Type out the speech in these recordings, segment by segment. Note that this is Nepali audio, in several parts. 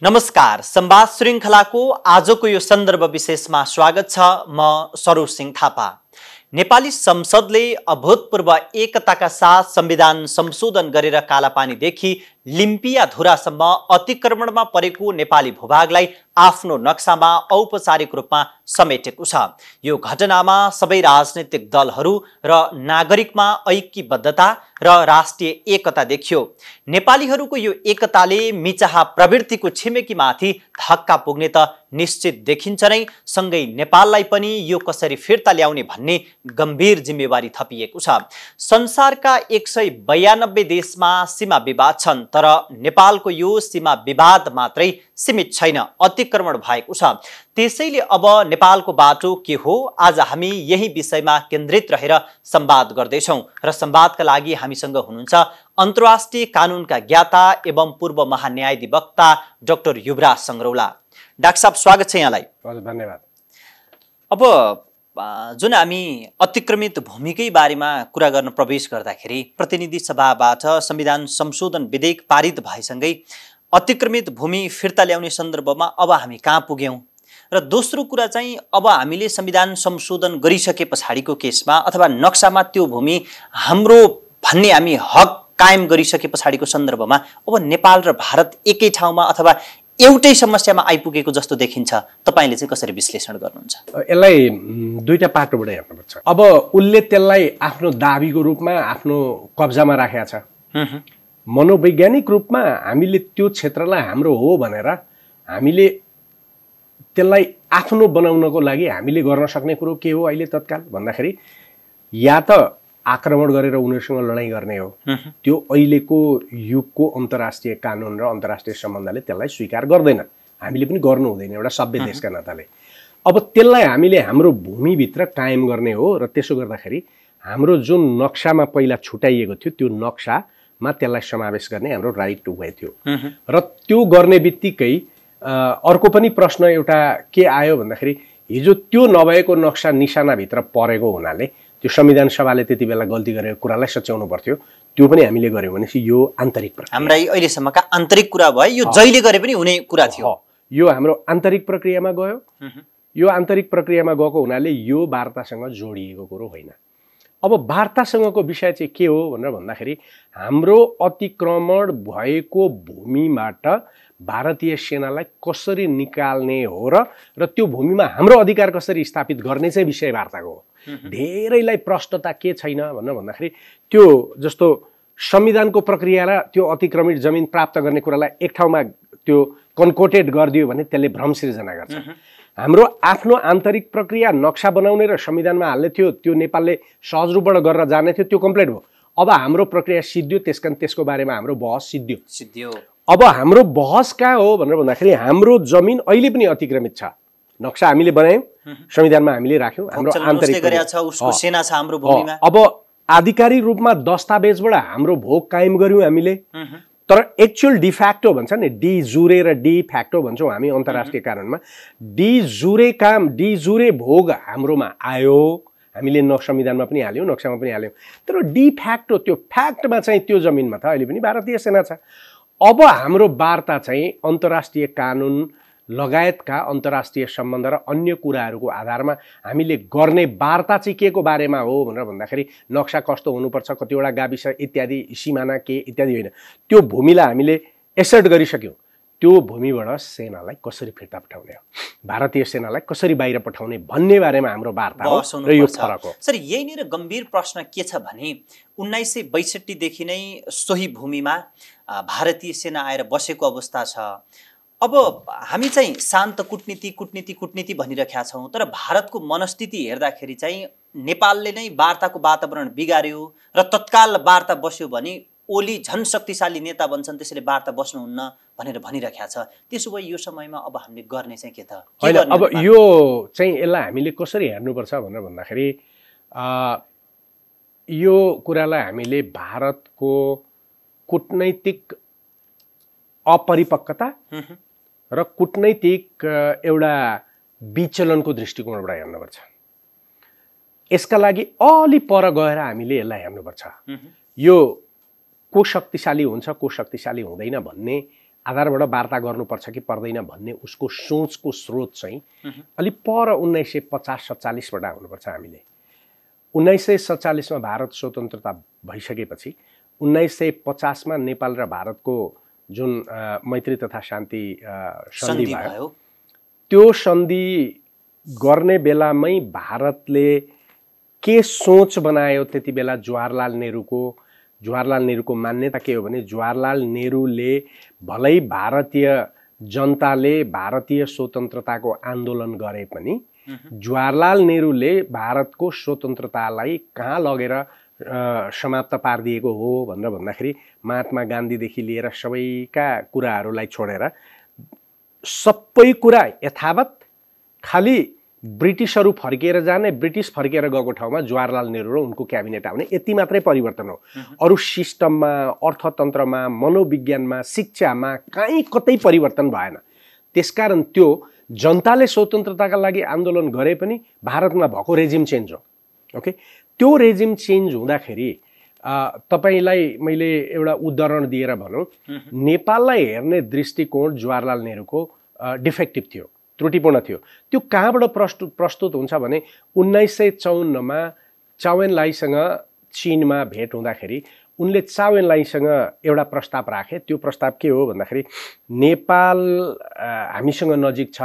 नमस्कार, संवाद श्रृंखलाको आजको यो सन्दर्भ विशेषमा स्वागत छ। म सरोज सिंह थापा। नेपाली संसदले अभूतपूर्व एकताका साथ संविधान संशोधन गरेर कालापानीदेखि लिम्पियाधुरासम्म अतिक्रमणमा परेको नेपाली भूभागलाई आफ्नो नक्सामा औपचारिक रूपमा समेटेको छ। यो घटनामा सबै राजनीतिक दलहरू र नागरिकमा ऐक्यबद्धता र राष्ट्रिय एकता देखियो। नेपालीहरूको यो एकताले मिचाहा प्रवृत्तिको छिमेकीमाथि धक्का पुग्ने त निश्चित देखिन्छ नै, सँगै नेपाललाई पनि यो कसरी फिर्ता ल्याउने भन्ने गम्भीर जिम्मेवारी थपिएको छ। संसारका 192 देशमा सीमा विवाद छन्, तर नेपालको यो सीमा विवाद मात्रै सीमित छैन, अतिक्रमण भएको छ। त्यसैले अब नेपालको बाटो के हो, आज हामी यही विषयमा केन्द्रित रहेर संवाद गर्दैछौँ र संवादका लागि हामीसँग हुनुहुन्छ अन्तर्राष्ट्रिय कानुनका ज्ञाता एवं पूर्व महान्यायाधिवक्ता डाक्टर युवराज सङ्ग्रौला। डाक्टर साहब, स्वागत छ यहाँलाई। धन्यवाद। अब जुन हामी अतिक्रमित भूमिकै बारेमा कुरा गर्न प्रवेश गर्दाखेरि प्रतिनिधि सभाबाट संविधान संशोधन विधेयक पारित भएसँगै अतिक्रमित भूमि फिर्ता ल्याउने सन्दर्भमा अब हामी कहाँ पुग्यौँ र दोस्रो कुरा चाहिँ अब हामीले संविधान संशोधन गरिसके पछाडिको केसमा अथवा नक्सामा त्यो भूमि हाम्रो भन्ने हामी हक कायम गरिसके पछाडिको सन्दर्भमा अब नेपाल र भारत एकै ठाउँमा अथवा एउटै समस्यामा आइपुगेको जस्तो देखिन्छ। तपाईले चाहिँ कसरी विश्लेषण गर्नुहुन्छ? यसलाई दुईटा पाटोबाट हेर्नुपर्छ। अब उसले त्यसलाई आफ्नो दाबीको रूपमा आफ्नो कब्जामा राखेको छ। मनोवैज्ञानिक रूपमा हामीले त्यो क्षेत्रलाई हाम्रो हो भनेर हामीले त्यसलाई आफ्नो बनाउनको लागि हामीले गर्न सक्ने कुरो के हो अहिले तत्काल भन्दाखेरि या त आक्रमण गरेर उनीहरूसँग लडाइँ गर्ने हो। त्यो अहिलेको युगको अन्तर्राष्ट्रिय कानुन र अन्तर्राष्ट्रिय सम्बन्धले त्यसलाई स्वीकार गर्दैन। हामीले पनि गर्नु हुँदैन एउटा सभ्य देशका नाताले। अब त्यसलाई हामीले हाम्रो भूमिभित्र कायम गर्ने हो र त्यसो गर्दाखेरि हाम्रो जुन नक्सामा पहिला छुट्याइएको थियो त्यो नक्सामा त्यसलाई समावेश गर्ने हाम्रो राइट हुँदै थियो र त्यो गर्ने बित्तिकै अर्को पनि प्रश्न एउटा के आयो भन्दाखेरि हिजो त्यो नभएको नक्सा निशानाभित्र परेको हुनाले त्यो संविधान सभाले त्यति बेला गल्ती गरेको कुरालाई सच्याउनु पर्थ्यो। त्यो पनि हामीले गर्यौँ भनेपछि यो आन्तरिक प्रक्रिया हाम्रै अहिलेसम्मका आन्तरिक कुरा भयो। यो जहिले गरे पनि हुने कुरा थियो। यो हाम्रो आन्तरिक प्रक्रियामा गयो। यो आन्तरिक प्रक्रियामा गएको हुनाले यो वार्तासँग जोडिएको कुरो होइन। अब वार्तासँगको विषय चाहिँ के हो भनेर भन्दाखेरि हाम्रो अतिक्रमण भएको भूमिबाट भारतीय सेनालाई कसरी निकाल्ने हो र त्यो भूमिमा हाम्रो अधिकार कसरी स्थापित गर्ने चाहिँ विषय वार्ताको हो। धेरैलाई प्रश्नता के छैन भनेर भन्दाखेरि त्यो जस्तो संविधानको प्रक्रिया र त्यो अतिक्रमित जमिन प्राप्त गर्ने कुरालाई एक ठाउँमा त्यो कन्कोटेड गरिदियो भने त्यसले भ्रम सिर्जना गर्छ। हाम्रो आफ्नो आन्तरिक प्रक्रिया नक्सा बनाउने र संविधानमा हाल्ने थियो, त्यो नेपालले सहज रूपबाट गरेर जाने थियो, त्यो कम्प्लिट भयो। अब हाम्रो प्रक्रिया सिद्धियो, त्यसको बारेमा हाम्रो बहस सिद्धियो। अब हाम्रो बहस कहाँ हो भनेर भन्दाखेरि हाम्रो जमिन अहिले पनि अतिक्रमित छ। नक्सा हामीले बनायौँ, संविधानमा हामीले राख्यौँ, हाम्रो आन्तरिक सेना छ हाम्रो भूमिमा। अब आधिकारिक रूपमा दस्तावेजबाट हाम्रो भोग कायम गर्यौँ हामीले, तर एक्चुअल डिफ्याक्टो भन्छ नि, डी जुरे र डी फ्याक्टो भन्छौँ हामी अन्तर्राष्ट्रिय कानुनमा। डी जुरे भोग हाम्रोमा आयो, हामीले संविधानमा पनि हाल्यौँ, नक्सामा पनि हाल्यौँ, तर डी फ्याक्टो त्यो फ्याक्टमा चाहिँ त्यो जमिनमा त अहिले पनि भारतीय सेना छ। अब हाम्रो वार्ता चाहिँ अन्तर्राष्ट्रिय कानुन लगायतका अन्तर्राष्ट्रिय सम्बन्ध र अन्य कुराहरूको आधारमा हामीले गर्ने वार्ता चाहिँ के को बारेमा हो भनेर भन्दाखेरि नक्सा कस्तो हुनुपर्छ, कतिवटा गाविस इत्यादि, सिमाना के इत्यादि होइन। त्यो भूमिलाई हामीले एसर्ट गरिसक्यौँ। त्यो भूमिबाट सेनालाई कसरी फिर्ता पठाउने हो, भारतीय सेनालाई कसरी बाहिर पठाउने भन्ने बारेमा हाम्रो वार्ता हो र यो फरक हो। सर, यहीँनिर गम्भीर प्रश्न के छ भने 1962 देखि नै सोही भूमिमा भारतीय सेना आएर बसेको अवस्था छ। अब हामी चाहिँ शान्त कुटनीति भनिरहेका छौँ, तर भारतको मनस्थिति हेर्दाखेरि चाहिँ नेपालले नै वार्ताको वातावरण बिगार्यो र तत्काल वार्ता बस्यो भने ओली झन् शक्तिशाली नेता बन्छन्, त्यसैले वार्ता बस्नुहुन्न भनेर भनिरहेका छ। त्यसो भए यो समयमा अब हामीले गर्ने चाहिँ के त? अब यो चाहिँ यसलाई हामीले कसरी हेर्नुपर्छ भनेर भन्दाखेरि यो कुरालाई हामीले भारतको कूटनैतिक अपरिपक्वता र कूटनैतिक एउटा विचलनको दृष्टिकोणबाट हेर्नुपर्छ। यसका लागि अलि पर गएर हामीले यसलाई हेर्नुपर्छ। यो को शक्तिशाली हुन्छ, को शक्तिशाली हुँदैन भन्ने आधारबाट वार्ता गर्नुपर्छ कि पर्दैन भन्ने उसको सोचको स्रोत चाहिँ अलि पर 1950-47बाट आउनुपर्छ। हामीले 1947मा भारत स्वतन्त्रता भइसकेपछि 1950मा नेपाल र भारतको जुन मैत्री तथा शान्ति सन्धि भयो, त्यो सन्धि गर्ने बेलामै भारतले के सोच बनायो त्यति बेला जवाहरलाल नेहरूको मान्यता के हो भने जवाहरलाल नेहरूले भलै भारतीय जनताले भारतीय स्वतन्त्रताको आन्दोलन गरे पनि जवाहरलाल नेहरूले भारतको स्वतन्त्रतालाई कहाँ लगेर समाप्त पारिदिएको हो भनेर भन्दाखेरि महात्मा गान्धीदेखि लिएर सबैका कुराहरूलाई छोडेर सबै कुरा यथावत, खाली ब्रिटिसहरू फर्किएर जाने, ब्रिटिस फर्किएर गएको ठाउँमा जवाहरलाल नेहरू र उनको क्याबिनेट आउने, यति मात्रै परिवर्तन हो। अरू सिस्टममा, अर्थतन्त्रमा, मनोविज्ञानमा, शिक्षामा कहीँ कतै परिवर्तन भएन। त्यसकारण त्यो जनताले स्वतन्त्रताका लागि आन्दोलन गरे पनि भारतमा भएको रेजिम चेन्ज हो। ओके, त्यो रेजिम चेन्ज हुँदाखेरि तपाईलाई मैले एउटा उदाहरण दिएर भनौँ, नेपाललाई हेर्ने दृष्टिकोण जवाहरलाल नेहरूको डिफेक्टिभ थियो, त्रुटिपूर्ण थियो। त्यो कहाँबाट प्रस्तुत हुन्छ भने 1954मा चाउ एन लाईसँग चीनमा भेट हुँदाखेरि उनले चाउ एन लाईसँग एउटा प्रस्ताव राखे। त्यो प्रस्ताव के हो भन्दाखेरि नेपाल हामीसँग नजिक छ,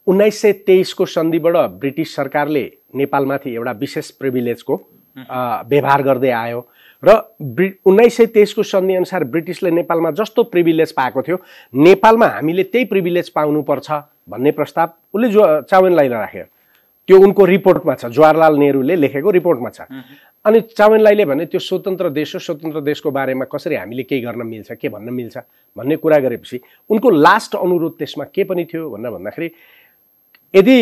1923 को सन्धिबाट ब्रिटिस सरकारले नेपालमाथि एउटा विशेष प्रिभिलेजको व्यवहार गर्दै आयो र 1923 को सन्धि अनुसार ब्रिटिसले नेपालमा जस्तो प्रिभिलेज पाएको थियो नेपालमा हामीले त्यही प्रिभिलेज पाउनुपर्छ भन्ने प्रस्ताव उसले चाउ एन लाईले राख्यो। त्यो उनको रिपोर्टमा छ, जवाहरलाल नेहरूले लेखेको रिपोर्टमा छ। अनि चाउ एन लाईले भने त्यो स्वतन्त्र देश हो, स्वतन्त्र देशको बारेमा कसरी हामीले केही गर्न मिल्छ, के भन्न मिल्छ भन्ने कुरा गरेपछि उनको लास्ट अनुरोध त्यसमा के पनि थियो भनेर भन्दाखेरि यदि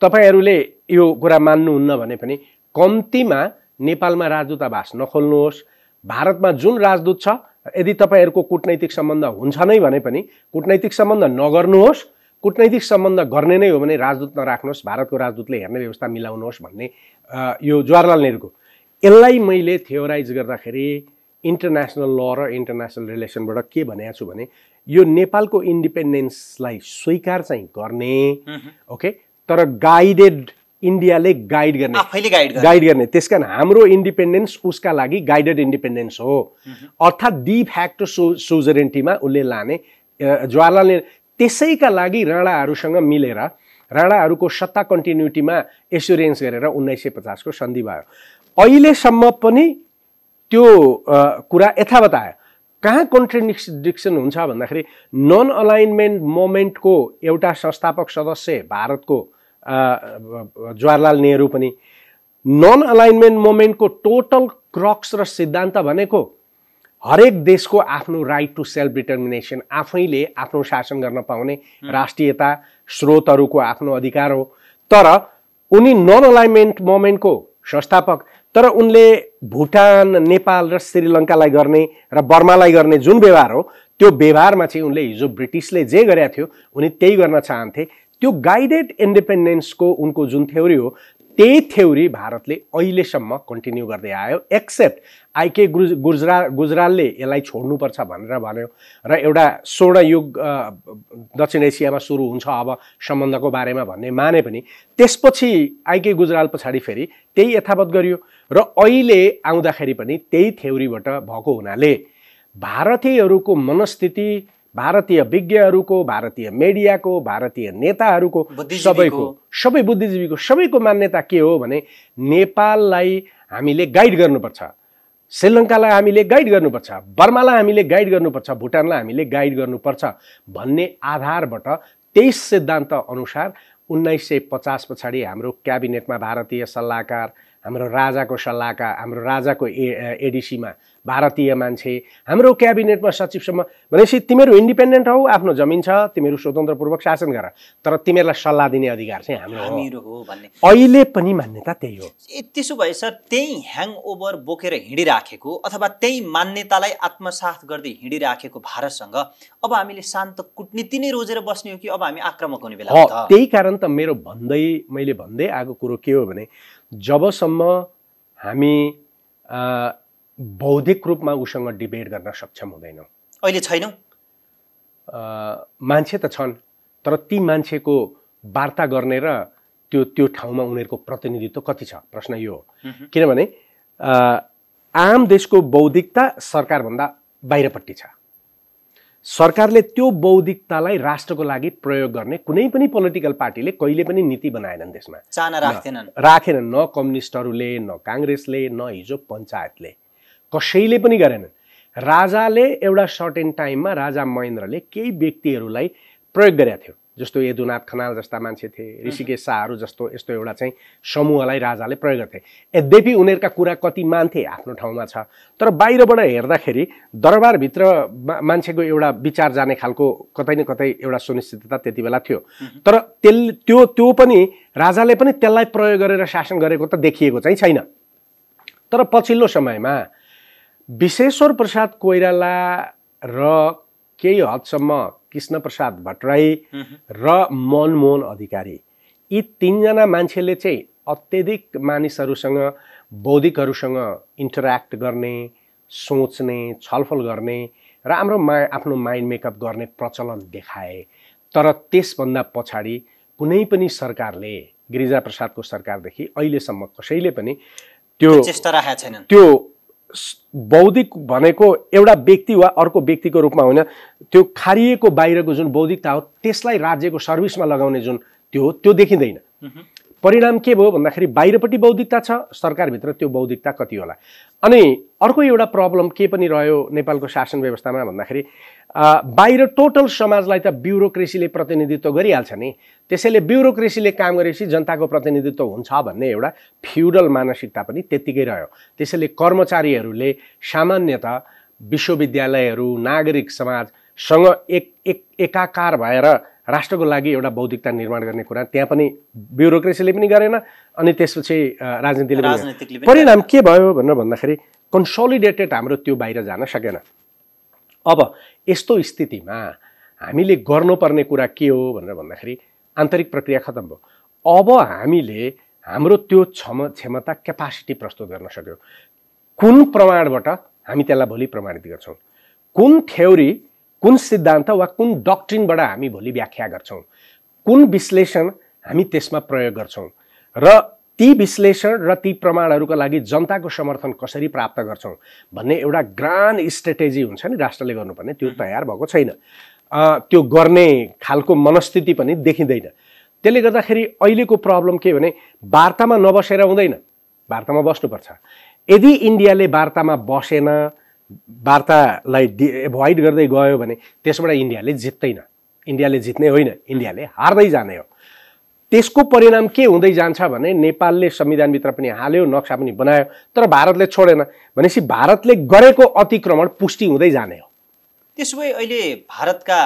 तपाईहरूले यो कुरा मान्नुहुन्न भने पनि कम्तीमा नेपालमा राजदूतावास नखोल्नुहोस्, भारतमा जुन राजदूत छ यदि तपाईहरूको कूटनैतिक सम्बन्ध हुन्छ नै भने पनि कूटनैतिक सम्बन्ध नगर्नुहोस्, कूटनैतिक सम्बन्ध गर्ने नै हो भने राजदूत नराख्नुहोस्, भारतको राजदूतले हेर्ने व्यवस्था मिलाउनुहोस् भन्ने यो जवाहरलाल नेहरूको। यसलाई मैले थियोराइज गर्दाखेरि इन्टरनेसनल ल र इन्टरनेसनल रिलेसनबाट के भनेको छु भने यो नेपालको इन्डिपेन्डेन्सलाई स्वीकार चाहिँ गर्ने, ओके, तर गाइडेड, इन्डियाले गाइड गर्ने। त्यसकारण हाम्रो इन्डिपेन्डेन्स उसका लागि गाइडेड इन्डिपेन्डेन्स हो, अर्थात् डी फ्याक्टो सुजरेन्टीमा उसले लाने जवाहरलाल नेहरू। त्यसैका लागि राणाहरूसँग मिलेर राणाहरूको सत्ता कन्टिन्युटीमा एस्युरेन्स गरेर 1950 को सन्धि भयो। अहिलेसम्म पनि त्यो कुरा यथावत आयो। कहाँ कन्ट्रडिक्सन हुन्छ भन्दाखेरि नन अलाइनमेन्ट मोमेन्टको एउटा संस्थापक सदस्य भारतको जवाहरलाल नेहरू पनि, नन अलाइनमेन्ट मोमेन्टको टोटल क्रक्स र सिद्धान्त भनेको हरेक देशको आफ्नो राइट टु सेल्फ डिटर्मिनेसन, आफैले आफ्नो शासन गर्न पाउने राष्ट्रियता, स्रोतहरूको आफ्नो अधिकार हो। तर उनी नन अलाइनमेन्ट मोमेन्टको संस्थापक, तर उनले भुटान, नेपाल र श्रीलङ्कालाई गर्ने र बर्मालाई गर्ने जुन व्यवहार हो त्यो व्यवहारमा चाहिँ उनले हिजो ब्रिटिसले जे गरेको थियो उनी त्यही गर्न चाहन्थे। त्यो गाइडेड इन्डिपेन्डेन्सको उनको जुन थ्योरी हो त्यही थ्योरी भारतले अहिलेसम्म कन्टिन्यू गर्दै आयो, एक्सेप्ट आइके गुजरालले यसलाई छोड्नुपर्छ भनेर भन्यो र एउटा स्वर्ण युग दक्षिण एसियामा सुरु हुन्छ अब सम्बन्धको बारेमा भन्ने माने पनि त्यसपछि आइके गुजराल पछाडि फेरि त्यही यथावत गरियो र अहिले आउँदाखेरि पनि त्यही थ्योरीबाट भएको हुनाले भारतीयहरूको मनस्थिति, भारतीय विज्ञहरूको, भारतीय मिडियाको, भारतीय नेताहरूको, सबै बुद्धिजीवीको सबैको मान्यता के हो भने नेपाललाई हामीले गाइड गर्नुपर्छ, श्रीलङ्कालाई हामीले गाइड गर्नुपर्छ, बर्मालाई हामीले गाइड गर्नुपर्छ, भुटानलाई हामीले गाइड गर्नुपर्छ भन्ने आधारबाट 23 सिद्धान्त अनुसार 1950 पछाडि हाम्रो क्याबिनेटमा भारतीय सल्लाहकार, हाम्रो राजाको सल्लाहकार, हाम्रो राजाको एडिसीमा भारतीय मान्छे, हाम्रो क्याबिनेटमा सचिवसम्म भनेपछि तिमीहरू इन्डिपेन्डेन्ट हौ, आफ्नो जमिन छ, तिमीहरू स्वतन्त्रपूर्वक शासन गर, तर तिमीहरूलाई सल्लाह दिने अधिकार चाहिँ हाम्रो हो भन्ने अहिले पनि मान्यता त्यही हो। त्यसो भए सर त्यही ह्याङओभर बोकेर हिँडिराखेको अथवा त्यही मान्यतालाई आत्मसात गर्दै हिँडिराखेको भारतसँग अब हामीले शान्त कूटनीति नै रोजेर बस्ने हो कि अब हामी आक्रामक हुने बेला हो त? त्यही कारण त मैले भन्दै आएको कुरो के हो भने जबसम्म हामी बौद्धिक रूपमा उसँग डिबेट गर्न सक्षम हुँदैनौँ, अहिले छैनौँ, मान्छे त छन्, तर ती मान्छेको वार्ता गर्ने र त्यो ठाउँमा उनीहरूको प्रतिनिधित्व कति छ, प्रश्न यो हो। किनभने आम देशको बौद्धिकता सरकारभन्दा बाहिरपट्टि छ। सरकारले त्यो बौद्धिकतालाई राष्ट्रको लागि प्रयोग गर्ने कुनै पनि पोलिटिकल पार्टीले कहिले पनि नीति बनाएनन्, देशमा चाहना राखेनन्। न कम्युनिस्टहरूले, न काङ्ग्रेसले, न हिजो पञ्चायतले, कसैले पनि गरेनन्। राजाले एउटा सर्टेन टाइममा राजा महेन्द्रले केही व्यक्तिहरूलाई प्रयोग गरेका थियो, जस्तो यदुनाथ खनाल जस्ता मान्छे थिए, ऋषिकेश शाहहरू जस्तो यस्तो एउटा चाहिँ समूहलाई राजाले प्रयोग गर्थे। यद्यपि उनीहरूका कुरा कति मान्थे आफ्नो ठाउँमा छ, तर बाहिरबाट हेर्दाखेरि दरबारभित्र मान्छेको एउटा विचार जाने खालको कतै न कतै एउटा सुनिश्चितता त्यति बेला थियो। तर त्यो पनि राजाले पनि त्यसलाई प्रयोग गरेर शासन गरेको त देखिएको चाहिँ छैन। तर पछिल्लो समयमा विश्वेश्वर प्रसाद कोइराला र केही हदसम्म कृष्ण प्रसाद भट्टराई र मनमोहन अधिकारी, यी तीनजना मान्छेले चाहिँ अत्यधिक मानिसहरूसँग, बौद्धिकहरूसँग इन्टरेक्ट गर्ने, सोच्ने, छलफल गर्ने र आफ्नो माइन्ड मेकअप गर्ने प्रचलन देखाए। तर त्यसभन्दा पछाडि कुनै पनि सरकारले, गिरिजाप्रसादको सरकारदेखि अहिलेसम्म कसैले पनि त्यो चेष्टा राखेका छैनन्। त्यो बौद्धिक भनेको एउटा व्यक्ति वा अर्को व्यक्तिको रूपमा होइन, त्यो खारिएको बाहिरको जुन बौद्धिकता हो त्यसलाई राज्यको सर्भिसमा लगाउने जुन त्यो देखिँदैन। परिणाम के भयो भन्दाखेरि बाहिरपट्टि बौद्धिकता छ, सरकारभित्र त्यो बौद्धिकता कति होला। अनि अर्को एउटा प्रब्लम के पनि रह्यो नेपालको शासन व्यवस्थामा भन्दाखेरि बाहिर टोटल समाजलाई त ब्युरोक्रेसीले प्रतिनिधित्व गरिहाल्छ नि, त्यसैले ब्युरोक्रेसीले काम गरेपछि जनताको प्रतिनिधित्व हुन्छ भन्ने एउटा फ्युडल मानसिकता पनि त्यत्तिकै रह्यो। त्यसैले कर्मचारीहरूले सामान्यतः विश्वविद्यालयहरू, नागरिक समाजसँग एकाकार भएर राष्ट्रको लागि एउटा बौद्धिकता निर्माण गर्ने कुरा त्यहाँ पनि ब्युरोक्रेसीले पनि गरेन, अनि त्यसपछि राजनीतिले पनि। परिणाम के भयो भनेर भन्दाखेरि कन्सोलिडेटेड हाम्रो त्यो बाहिर जान सकेन। अब यस्तो स्थितिमा हामीले गर्नुपर्ने कुरा के हो भनेर भन्दाखेरि आन्तरिक प्रक्रिया खत्म भयो। अब हामीले हाम्रो त्यो क्षमता, क्यापासिटी प्रस्तुत गर्न सक्यौँ। कुन प्रमाणबाट हामी त्यसलाई भोलि प्रमाणित गर्छौँ, कुन थ्योरी, कुन सिद्धान्त वा कुन डक्ट्रिनबाट हामी भोलि व्याख्या गर्छौँ, कुन विश्लेषण हामी त्यसमा प्रयोग गर्छौँ र ती विश्लेषण र ती प्रमाणहरूका लागि जनताको समर्थन कसरी प्राप्त गर्छौँ भन्ने एउटा ग्रान्ड स्ट्रेटेजी हुन्छ नि राष्ट्रले गर्नुपर्ने, त्यो तयार भएको छैन। त्यो गर्ने खालको मनस्थिति पनि देखिँदैन। त्यसले गर्दाखेरि अहिलेको प्रब्लम के भने वार्तामा नबसेर हुँदैन, वार्तामा बस्नुपर्छ। यदि इन्डियाले वार्तामा बसेन, वार्तालाई एभोइड गर्दै गयो भने त्यसबाट इन्डियाले जित्दैन। इन्डियाले जित्ने होइन, इन्डियाले हार्दै जाने हो। त्यसको परिणाम के हुँदै जान्छ भने नेपालले संविधानभित्र पनि हाल्यो, नक्सा पनि बनायो, तर भारतले छोडेन भनेपछि भारतले गरेको अतिक्रमण पुष्टि हुँदै जाने हो। त्यसो भए अहिले भारतका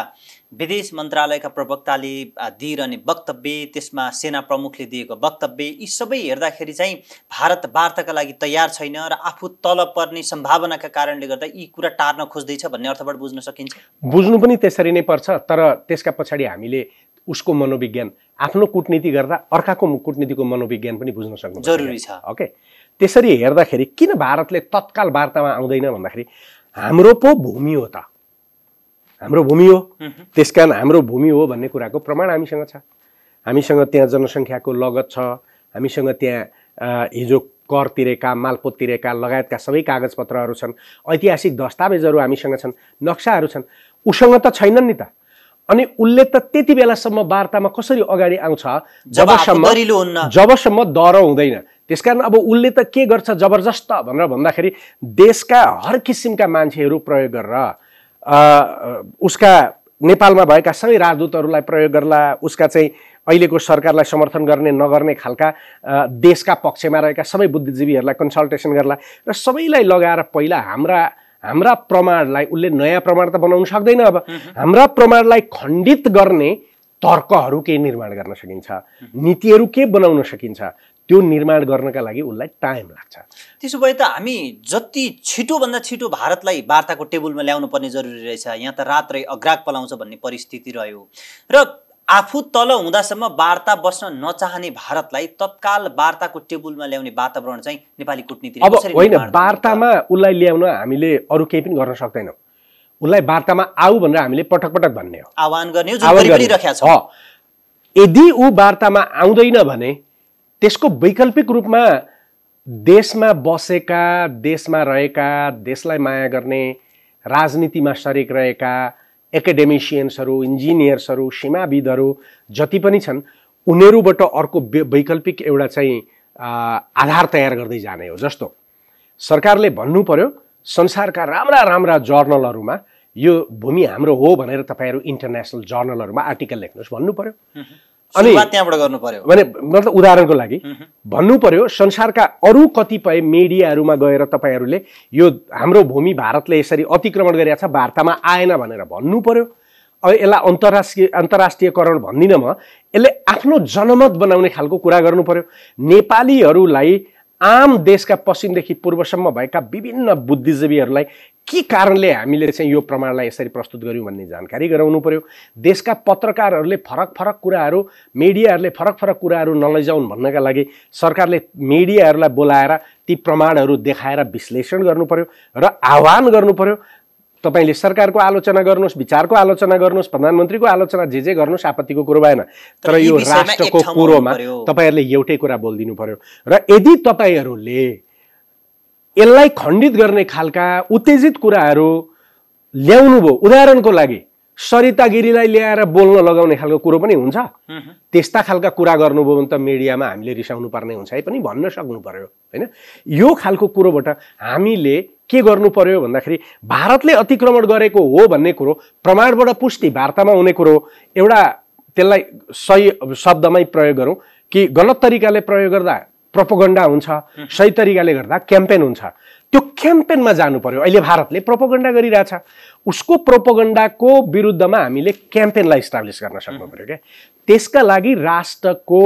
विदेश मन्त्रालयका प्रवक्ताले दिइरहने वक्तव्य, त्यसमा सेना प्रमुखले दिएको वक्तव्य, यी सबै हेर्दाखेरि चाहिँ भारत वार्ताका लागि तयार छैन र आफू तल पर्ने सम्भावनाका कारणले गर्दा यी कुरा टार्न खोज्दैछ भन्ने अर्थबाट बुझ्न सकिन्छ। बुझ्नु पनि त्यसरी नै पर्छ, तर त्यसका पछाडि हामीले उसको मनोविज्ञान, आफ्नो कूटनीति गर्दा अर्काको कूटनीतिको मनोविज्ञान पनि बुझ्न सक्नु जरुरी छ। ओके, त्यसरी हेर्दाखेरि किन भारतले तत्काल वार्तामा आउँदैन भन्दाखेरि हाम्रो पो भूमि हो त, हाम्रो भूमि हो, त्यसकारण हाम्रो भूमि हो भन्ने कुराको प्रमाण हामीसँग छ। हामीसँग त्यहाँ जनसङ्ख्याको लगत छ, हामीसँग त्यहाँ हिजो कर तिरेका, मालपोत तिरेका लगायतका सबै कागजपत्रहरू छन्, ऐतिहासिक दस्तावेजहरू हामीसँग छन्, नक्साहरू छन्। उसँग त छैनन् नि त। अनि उसले त त्यति बेलासम्म वार्तामा कसरी अगाडि आउँछ जबसम्म डर हुँदैन। त्यसकारण अब उसले त के गर्छ जबरजस्त भनेर भन्दाखेरि देशका हर किसिमका मान्छेहरू प्रयोग गरेर उसका नेपालमा भएका सबै राजदूतहरूलाई प्रयोग गर्ला, उसका चाहिँ अहिलेको सरकारलाई समर्थन गर्ने नगर्ने खालका देशका पक्षमा रहेका सबै बुद्धिजीवीहरूलाई कन्सल्टेसन गर्ला र सबैलाई लगाएर पहिला हाम्रा प्रमाणलाई उसले नयाँ प्रमाण त बनाउन सक्दैन। अब हाम्रा प्रमाणलाई खण्डित गर्ने तर्कहरू के निर्माण गर्न सकिन्छ, नीतिहरू के बनाउन सकिन्छ, त्यो निर्माण गर्नका लागि उसलाई टाइम लाग्छ। त्यसो भए त हामी जति छिटोभन्दा छिटो भारतलाई वार्ताको टेबलमा ल्याउनु पर्ने जरुरी रहेछ। यहाँ त रात्रै अग्राग पलाउँछ भन्ने परिस्थिति रह्यो र आफू तल हुँदासम्म वार्ता बस्न नचाहने भारतलाई तत्काल वार्ताको टेबलमा ल्याउने वातावरण चाहिँ नेपाली कूटनीतिले अब होइन, वार्तामा उसलाई ल्याउन हामीले अरू केही पनि गर्न सक्दैनौँ। उसलाई वार्तामा आऊ भनेर हामीले पटक पटक भन्ने हो, आह्वान गर्ने हो, जुन गरिरहेका छौँ। यदि ऊ वार्तामा आउँदैन भने त्यसको वैकल्पिक रूपमा देशमा बसेका, देशमा रहेका, देशलाई माया गर्ने, राजनीतिमा सरेक रहेका एकाडेमिसियन्सहरू, इन्जिनियर्सहरू, सीमाविदहरू जति पनि छन् उनीहरूबाट अर्को वैकल्पिक एउटा चाहिँ आधार तयार गर्दै जाने हो। जस्तो सरकारले भन्नु पर्यो संसारका राम्रा राम्रा जर्नलहरूमा यो भूमि हाम्रो हो भनेर तपाईहरु इन्टरनेशनल जर्नलहरूमा आर्टिकल लेख्नुस् भन्नु पर्यो। अनि त्यहाँबाट गर्नु पर्यो भने मतलब उदाहरणको लागि भन्नु पर्यो संसारका अरु कतिपय मिडियाहरूमा गएर तपाईहरुले यो हाम्रो भूमि भारतले यसरी अतिक्रमण गरेछ वार्तामा आएन भनेर भन्नु पर्यो। अब यसलाई अन्तर्राष्ट्रियकरण भन्दिन म, यसले आफ्नो जनमत बनाउने खालको कुरा गर्नु पर्यो। नेपालीहरूलाई आम देशका पश्चिमदेखि पूर्वसम्म भएका विभिन्न बुद्धिजीवीहरूलाई के कारणले हामीले चाहिँ यो प्रमाणलाई यसरी प्रस्तुत गर्यौं भन्ने जानकारी गराउनु पर्यो। देशका पत्रकारहरूले फरक फरक कुराहरू, मिडियाहरूले फरक फरक कुराहरू नलैजाउन् भन्नका लागि सरकारले मिडियाहरूलाई बोलाएर ती प्रमाणहरू देखाएर विश्लेषण गर्नु पर्यो र आह्वान गर्नु पर्यो। तपाईले सरकारको आलोचना गर्नुस्, विचारको आलोचना गर्नुस्, प्रधानमन्त्रीको आलोचना जे गर्नुस्, आपत्तिको कुरो भएन, तर यो राष्ट्रको कुरोमा तपाईहरुले एउटै कुरा बोल्दिनु पर्यो। र यदि तपाईहरुले यसलाई खण्डित गर्ने खालका उत्तेजित कुराहरू ल्याउनु भो, उदाहरणको लागि सरिता गिरीलाई ल्याएर बोल्न लगाउने खालको कुरो पनि हुन्छ, त्यस्ता खालका कुरा गर्नुभयो भने त मिडियामा हामीले रिसाउनु पर्ने हुन्छ है पनि भन्न सक्नु पर्यो हैन। यो खालको कुरोबाट हामीले के गर्नु पर्यो भन्दाखेरि भारतले अतिक्रमण गरेको हो भन्ने कुरो प्रमाणबाट पुष्टि वार्तामा हुने कुरो, एउटा त्यसलाई सही शब्दमै प्रयोग गरौँ कि गलत तरिकाले प्रयोग गर्दा प्रोपोगन्डा हुन्छ, सही तरिकाले गर्दा क्याम्पेन हुन्छ। त्यो क्याम्पेनमा जानु पर्यो। अहिले भारतले प्रोपोगन्डा गरिरहेछ, उसको प्रोपोगन्डाको विरुद्धमा हामीले क्याम्पेनलाई इस्टाब्लिस गर्न सक्नु पर्यो क्या। त्यसका लागि राष्ट्रको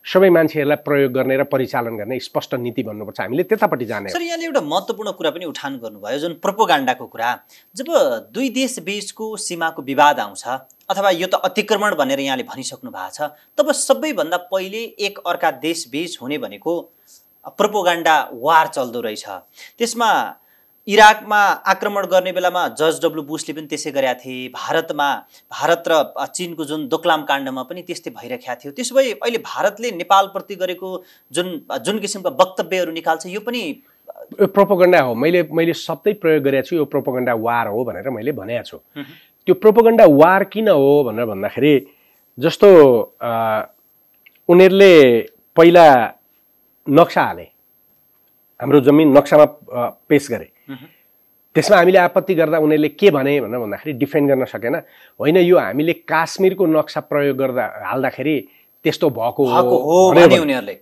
सबै मान्छेहरूलाई प्रयोग गर्ने र परिचालन गर्ने स्पष्ट नीति भन्नुपर्छ। हामीले त्यतापट्टि जाने। सर यहाँले एउटा महत्त्वपूर्ण कुरा पनि उठान गर्नुभयो, जुन प्रोपोगन्डाको कुरा। जब दुई देश बीचको सीमाको विवाद आउँछ अथवा यो त अतिक्रमण भनेर यहाँले भनिसक्नु भएको छ, तब सबैभन्दा पहिले एक अर्का देश बीच हुने भनेको प्रोपोगन्डा वार चल्दो रहेछ। त्यसमा इराकमा आक्रमण गर्ने बेलामा जर्ज डब्ल्यू बुशले पनि त्यसै गरेका थिए, भारत र चीनको जुन दोक्लाम काण्डमा पनि त्यस्तै भइरहेको थियो। त्यसो भए अहिले भारतले नेपालप्रति गरेको जुन किसिमका वक्तव्यहरू निकाल्छ यो पनि प्रोपोगन्डा हो। मैले शब्दै प्रयोग गरेको छु, यो प्रोपोगन्डा वार हो भनेर मैले भनेको छु। त्यो प्रोपोगन्डा वार किन हो भनेर भन्दाखेरि जस्तो उनीहरूले पहिला नक्सा हाले, हाम्रो जमिन नक्सामा पेश गरे, त्यसमा हामीले आपत्ति गर्दा उनीहरूले के भने भनेर भन्दाखेरि डिफेन्ड गर्न सकेन। होइन यो हामीले काश्मीरको नक्सा प्रयोग गर्दा हाल्दाखेरि त्यस्तो भएको हो भने उनीहरूले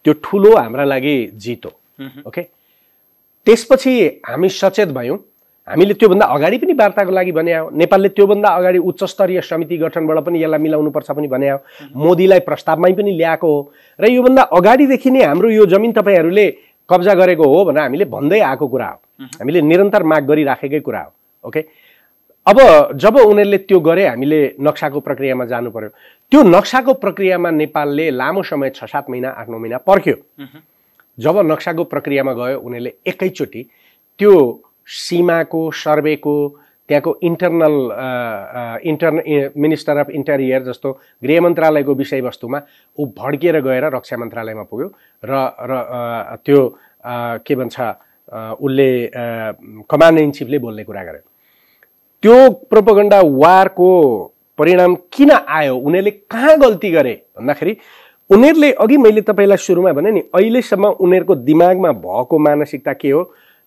त्यो ठुलो हाम्रा लागि जित हो। ओके, त्यसपछि हामी सचेत भयौँ। हामीले त्योभन्दा अगाडि पनि वार्ताको लागि भने हो, नेपालले त्योभन्दा अगाडि उच्च स्तरीय समिति गठनबाट पनि यसलाई मिलाउनुपर्छ पनि भने हो, मोदीलाई प्रस्तावमै पनि ल्याएको हो। र योभन्दा अगाडिदेखि नै हाम्रो यो जमिन तपाईँहरूले कब्जा गरेको हो भनेर हामीले भन्दै आएको कुरा हो, हामीले निरन्तर माग गरिराखेकै कुरा हो। ओके, अब जब उनीहरूले त्यो गरे हामीले नक्साको प्रक्रियामा जानु पर्यो। त्यो नक्साको प्रक्रियामा नेपालले लामो समय 6-7 महिना 8-9 महिना पर्ख्यो। जब नक्साको प्रक्रियामा गयो उनीहरूले एकैचोटि त्यो सीमाको सर्वेको त्यहाँको मिनिस्टर अफ इन्टेरियर जस्तो गृह मन्त्रालयको विषयवस्तुमा ऊ भड्किएर गएर रक्षा मन्त्रालयमा पुग्यो र त्यो के भन्छ उसले कमान्डर इन चिफले बोल्ने कुरा गर्यो। त्यो प्रोपोगन्डा वारको परिणाम किन आयो, उनीहरूले कहाँ गल्ती गरे भन्दाखेरि उनीहरूले अघि मैले तपाईँलाई सुरुमा भने नि अहिलेसम्म उनीहरूको दिमागमा भएको मानसिकता के हो,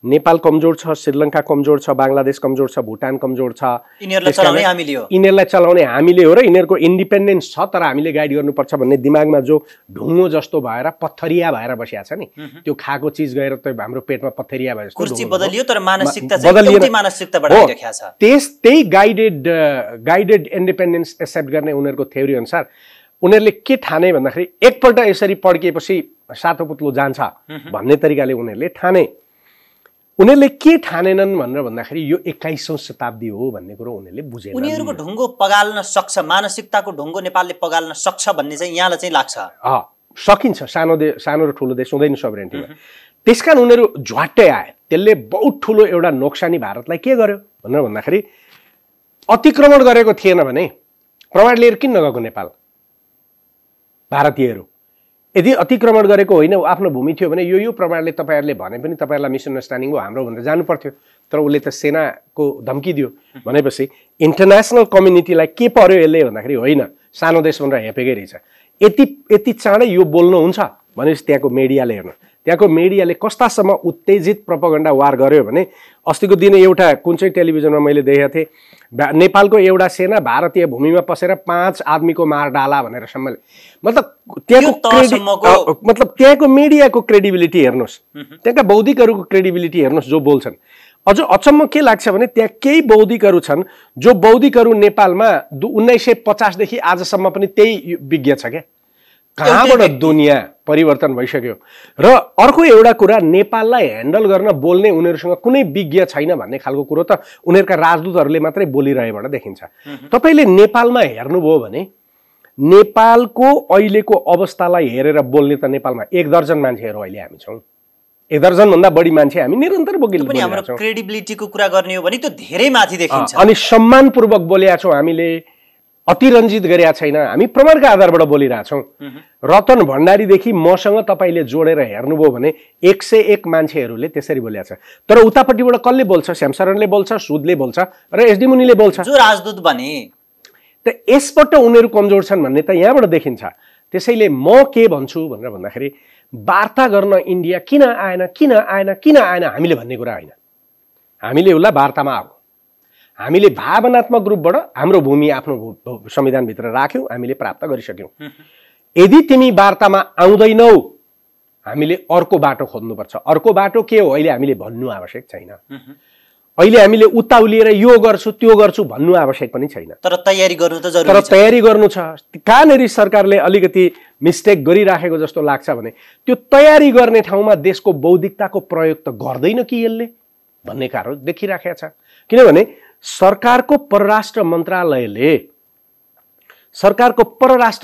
नेपाल कमजोर छ, श्रीलङ्का कमजोर छ, बङ्गलादेश कमजोर छ, भुटान कमजोर छ, यिनीहरूलाई चलाउने हामीले हो र यिनीहरूको इन्डिपेन्डेन्स छ तर हामीले गाइड गर्नुपर्छ भन्ने दिमागमा जो ढुङ्गो जस्तो भएर पत्थरिया भएर बसिया छ नि, त्यो खाएको चिज गएर त हाम्रो पेटमा पत्थरिया भयो जस्तो कुर्सी बदलियो तर मानसिकता चाहिँ एउटै मानसिकताबाट आइरहेको छ। त्यही गाइडेड इन्डिपेन्डेन्स एक्सेप्ट गर्ने उनीहरूको थ्योरी अनुसार उनीहरूले के ठाने भन्दाखेरि एकपल्ट यसरी पड्किएपछि सातो पुत्लो जान्छ भन्ने तरिकाले उनीहरूले ठाने। उनीहरूले के ठानेनन् भनेर भन्दाखेरि यो 21औं शताब्दी हो भन्ने कुरो उनीहरूले बुझेनन्। उनीहरूको ढुङ्गो पगाल्न सक्छ, मानसिकताको ढुङ्गो नेपालले पगाल्न सक्छ भन्ने चाहिँ यहाँलाई चाहिँ लाग्छ? सकिन्छ, सानो र ठुलो देश हुँदैन सोभरेन्टीमा। त्यसकारण उनीहरू झ्वाट्टै आए। त्यसले बहुत ठुलो एउटा नोक्सानी भारतलाई के गर्यो भनेर भन्दाखेरि अतिक्रमण गरेको थिएन भने प्रमाण लिएर किन नगएको नेपाल भारतीयहरू? यदि अतिक्रमण गरेको होइन आफ्नो भूमि थियो भने यो प्रमाणले तपाईँहरूले भने पनि तपाईँहरूलाई मिसअन्डरस्ट्यान्डिङ भयो हाम्रो भनेर जानु पर्थ्यो। तर उसले त सेनाको धम्की दियो भनेपछि इन्टरनेसनल कम्युनिटीलाई के पर्यो यसले भन्दाखेरि होइन सानो देश भनेर हेपेकै रहेछ। यति चाँडै यो बोल्नु हुन्छ भनेपछि त्यहाँको मिडियाले हेर्नु, त्यहाँको मिडियाले कस्तासम्म उत्तेजित प्रोपोगन्डा वार गर्यो भने अस्तिको दिन एउटा कुन चाहिँ टेलिभिजनमा मैले देखेको थिएँ, नेपालको एउटा सेना भारतीय भूमिमा पसेर 5 आदमीको मार डाला भनेर सम्मले। मतलब त्यहाँको मिडियाको क्रेडिबिलिटी हेर्नुहोस्, त्यहाँका बौद्धिकहरूको क्रेडिबिलिटी हेर्नुहोस् जो बोल्छन्। अझ अचम्म के लाग्छ भने त्यहाँ केही बौद्धिकहरू छन् जो बौद्धिकहरू नेपालमा 1950 देखि आजसम्म पनि त्यही विज्ञ छ क्या। कहाँबाट दुनियाँ परिवर्तन भइसक्यो। र अर्को एउटा कुरा, नेपाललाई ह्यान्डल गर्न बोल्ने उनीहरूसँग कुनै विज्ञ छैन भन्ने खालको कुरो त उनीहरूका राजदूतहरूले मात्रै बोलिरहेबाट देखिन्छ। तपाईँले नेपालमा हेर्नुभयो भने नेपालको अहिलेको अवस्थालाई हेरेर बोल्ने त नेपालमा 1 दर्जन मान्छेहरू अहिले हामी छौँ। 1 दर्जनभन्दा बढी मान्छे हामी निरन्तर बोलिरहेका छौँ। क्रेडिबिलिटीको कुरा गर्ने हो भने त्यो धेरै माथि देखिन्छ। अनि सम्मानपूर्वक बोलेका छौँ हामीले, अतिरञ्जित गरेका छैन, हामी प्रमाणका आधारबाट बोलिरहेछौँ। रतन भण्डारीदेखि मसँग तपाईँले जोडेर हेर्नुभयो भने 101 मान्छेहरूले त्यसरी बोलेका छ। तर उतापट्टिबाट कसले बोल्छ? श्यामशरणले बोल्छ, सुदले बोल्छ र एसडी मुनिले बोल्छ, जो राजदूत बने। त यसबाट उनीहरू कमजोर छन् भन्ने त यहाँबाट देखिन्छ। त्यसैले म के भन्छु भनेर भन्दाखेरि वार्ता गर्न इन्डिया किन आएन हामीले भन्ने कुरा होइन। हामीले उसलाई वार्तामा आऊ, हामीले भावनात्मक रूपबाट हाम्रो भूमि आफ्नो संविधानभित्र राख्यौँ, हामीले प्राप्त गरिसक्यौँ। यदि तिमी वार्तामा आउँदैनौ हामीले अर्को बाटो खोज्नुपर्छ। अर्को बाटो के हो अहिले हामीले भन्नु आवश्यक छैन। अहिले हामीले उताउलिएर यो गर्छु त्यो गर्छु भन्नु आवश्यक पनि छैन। तर तयारी गर्नु त जरुरी छ। तर तयारी गर्नु छ। कहाँनेरि सरकारले अलिकति मिस्टेक गरिराखेको जस्तो लाग्छ भने त्यो तयारी गर्ने ठाउँमा देशको बौद्धिकताको प्रयोग त गर्दैन कि यसले भन्ने कारण देखिराखेको छ। किनभने सरकारको परराष्ट्र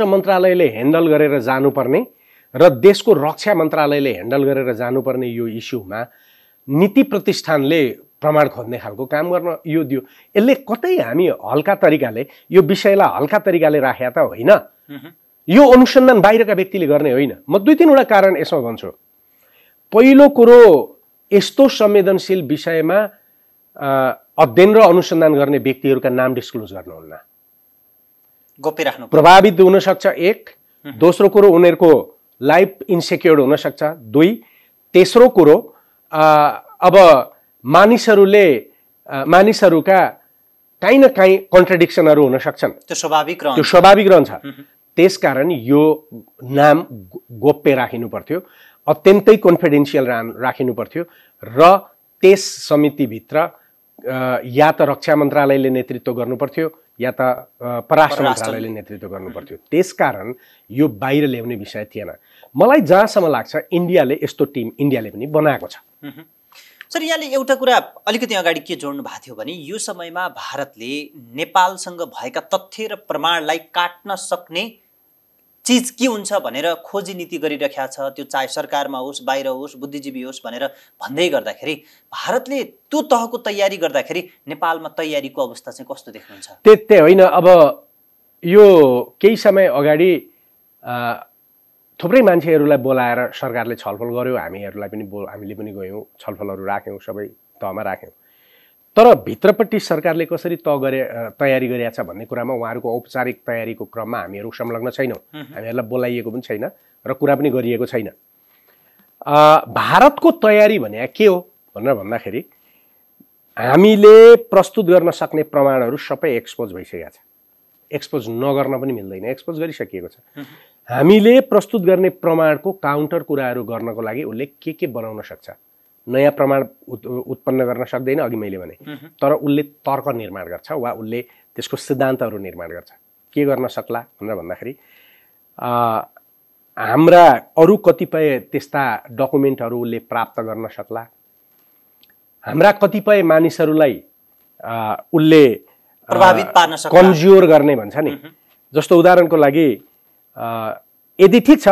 मन्त्रालयले ह्यान्डल गरेर जानुपर्ने र देशको रक्षा मन्त्रालयले ह्यान्डल गरेर जानुपर्ने यो इस्युमा नीति प्रतिष्ठानले प्रमाण खोज्ने खालको काम गर्न यो दियो। यसले कतै हामी हल्का तरिकाले यो विषयलाई हल्का तरिकाले राखेका त होइन। यो अनुसन्धान बाहिरका व्यक्तिले गर्ने होइन। म 2-3 वटा कारण यसमा भन्छु। पहिलो कुरो, यस्तो संवेदनशील विषयमा अध्ययन र अनुसन्धान गर्ने व्यक्तिहरूका नाम डिस्क्लोज गर्नुहुन्न, गोप्य राख्नु प्रभावित हुन सक्छ। 1 दोस्रो कुरो उनीहरूको लाइफ इन्सेक्योर्ड हुन सक्छ। 2 तेस्रो कुरो अब मानिसहरूका काहीँ न काहीँ कन्ट्रडिक्सनहरू हुन सक्छन्। त्यो स्वाभाविक रहन्छ। त्यसकारण यो नाम गोप्य राखिनु पर्थ्यो, अत्यन्तै कन्फिडेन्सियल राखिनु पर्थ्यो र त्यस समितिभित्र या त रक्षा मन्त्रालयले नेतृत्व गर्नुपर्थ्यो या त परराष्ट्र मन्त्रालयले नेतृत्व गर्नुपर्थ्यो। त्यसकारण यो बाहिर ल्याउने विषय थिएन। मलाई जहाँसम्म लाग्छ इन्डियाले यस्तो टिम इन्डियाले पनि बनाएको छ। सर, यहाँले एउटा कुरा अलिकति अगाडि के जोड्नु भएको थियो भने यो समयमा भारतले नेपालसँग भएका तथ्य र प्रमाणलाई काट्न सक्ने चिज के हुन्छ भनेर खोजी नीति गरिरहेको छ। त्यो चाहे सरकारमा होस्, बाहिर होस्, बुद्धिजीवी होस् भनेर भन्दै गर्दाखेरि भारतले त्यो तहको तयारी गर्दाखेरि नेपालमा तयारीको अवस्था चाहिँ कस्तो देख्नुहुन्छ? त्यही होइन। अब यो केही समय अगाडि थुप्रै मान्छेहरूलाई बोलाएर सरकारले छलफल गर्यो, हामीले पनि गयौँ, छलफलहरू राख्यौँ, सबै तहमा राख्यौँ। तर भित्रपट्टि सरकारले कसरी तयारी गरेका छ भन्ने कुरामा उहाँहरूको औपचारिक तयारीको क्रममा हामीहरू संलग्न छैनौँ। हामीहरूलाई बोलाइएको पनि छैन र कुरा पनि गरिएको छैन। भारतको तयारी भने के हो भनेर भन्दाखेरि हामीले प्रस्तुत गर्न सक्ने प्रमाणहरू सबै एक्सपोज भइसकेका छ। एक्सपोज नगर्न पनि मिल्दैन, एक्सपोज गरिसकिएको छ। हामीले प्रस्तुत गर्ने प्रमाणको काउन्टर कुराहरू गर्नको लागि उसले के बनाउन सक्छ। नयाँ प्रमाण उत्पन्न गर्न सक्दैन, अघि मैले भने, तर उसले तर्क निर्माण गर्छ वा उसले त्यसको सिद्धान्तहरू निर्माण गर्छ। के गर्न सक्ला भनेर भन्दाखेरि हाम्रा अरू कतिपय त्यस्ता डकुमेन्टहरू उसले प्राप्त गर्न सक्ला। हाम्रा कतिपय मानिसहरूलाई उसले प्रभावित पार्न सक्ला, कन्ज्युर गर्ने भन्छ नि। जस्तो उदाहरणको लागि यदि ठिक छ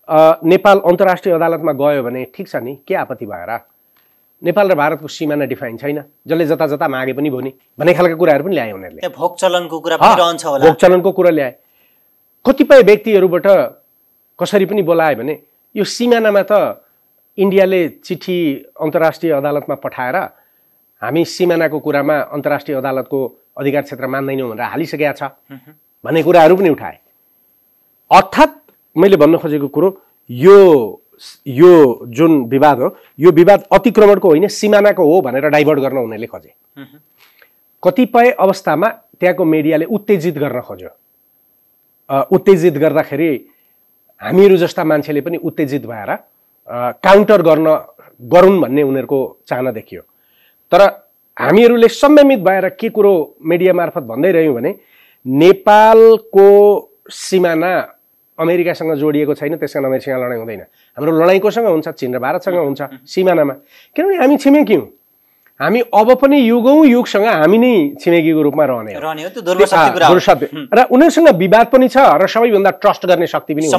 नेपाल अन्तर्राष्ट्रिय अदालतमा गयो भने ठिक छ नि, के आपत्ति भएर। नेपाल र भारतको सिमाना डिफाइन छैन, जसले जता जता मागे पनि भयो नि भन्ने खालका कुराहरू पनि ल्याए उनीहरूले। भोग चलनको कुरा पनि रहन्छ होला। भोग चलनको कुरा ल्याए। कतिपय व्यक्तिहरूबाट कसरी पनि बोलाए भने यो सिमानामा त इन्डियाले चिठी अन्तर्राष्ट्रिय अदालतमा पठाएर हामी सिमानाको कुरामा अन्तर्राष्ट्रिय अदालतको अधिकार क्षेत्र मान्दैनौँ भनेर हालिसकेका छ भन्ने कुराहरू पनि उठाए। अर्थात् मैले भन्न खोजेको कुरो यो जुन विवाद हो यो विवाद अतिक्रमणको होइन सिमानाको हो भनेर डाइभर्ट गर्न उनीहरूले खोजे। कतिपय अवस्थामा त्यहाँको मिडियाले उत्तेजित गर्न खोज्यो। उत्तेजित गर्दाखेरि हामीहरू जस्ता मान्छेले पनि उत्तेजित भएर काउन्टर गरून् भन्ने उनीहरूको चाहना देखियो। तर हामीहरूले संयमित भएर के कुरो मिडिया मार्फत भन्दै रह्यौँ भने नेपालको सिमाना अमेरिकासँग जोडिएको छैन, त्यस कारण अमेरिकासँग लडाइँ हुँदैन। हाम्रो लडाइँ कोसँग हुन्छ? चीन र भारतसँग हुन्छ सिमानामा। किनभने हामी छिमेकी हौँ, हामी अब पनि युगौँ युगसँग हामी नै छिमेकीको रूपमा रहने हो। र उनीहरूसँग विवाद पनि छ र सबैभन्दा ट्रस्ट गर्ने शक्ति पनि छ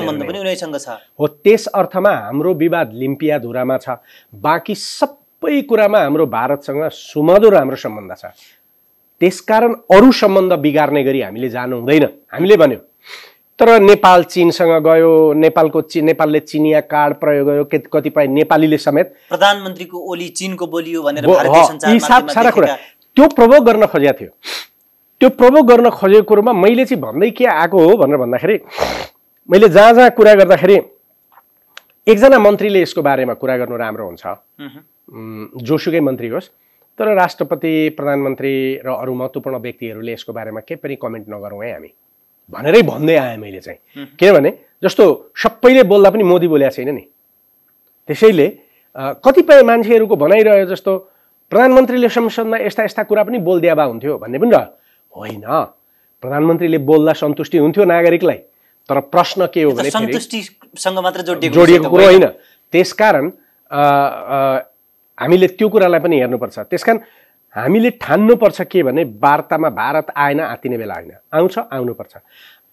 हो। त्यस अर्थमा हाम्रो विवाद लिम्पिया धुरामा छ। बाँकी सबै कुरामा हाम्रो भारतसँग सुमधुर हाम्रो सम्बन्ध छ। त्यसकारण अरू सम्बन्ध बिगार्ने गरी हामीले जानु हुँदैन हामीले भन्यो। तर नेपाल चीनसँग गयो, नेपालले चिनिया कार्ड प्रयोग गर्यो, कतिपय नेपालीले समेत प्रधानमन्त्रीको ओली चीनको बोलियो भनेर भारतीय सञ्चारमा सारा कुरा त्यो प्रभोग गर्न खोजेको थियो। त्यो प्रभोग गर्न खोजेको कुरोमा मैले चाहिँ भन्दै के आएको हो भनेर भन्दाखेरि मैले जहाँ जहाँ कुरा गर्दाखेरि एकजना मन्त्रीले यसको बारेमा कुरा गर्नु राम्रो हुन्छ, जोसुकै मन्त्री होस्, तर राष्ट्रपति प्रधानमन्त्री र अरू महत्त्वपूर्ण व्यक्तिहरूले यसको बारेमा केही पनि कमेन्ट नगरौँ है हामी भनेरै भन्दै आएँ मैले चाहिँ। किनभने जस्तो सबैले बोल्दा पनि मोदी बोलेको छैन नि। त्यसैले कतिपय मान्छेहरूको भनाइरह्यो जस्तो प्रधानमन्त्रीले संसदमा यस्ता यस्ता कुरा पनि बोलिदिया भए हुन्थ्यो भन्ने पनि रह्यो। होइन, प्रधानमन्त्रीले बोल्दा सन्तुष्टि हुन्थ्यो नागरिकलाई, तर प्रश्न के हो भने सन्तुष्टिसँग मात्र जोडिएको कुरो होइन। त्यसकारण हामीले त्यो कुरालाई पनि हेर्नुपर्छ। त्यसकारण हामीले ठान्नुपर्छ के भने वार्तामा भारत आएन आत्तिने बेला होइन, आउनुपर्छ।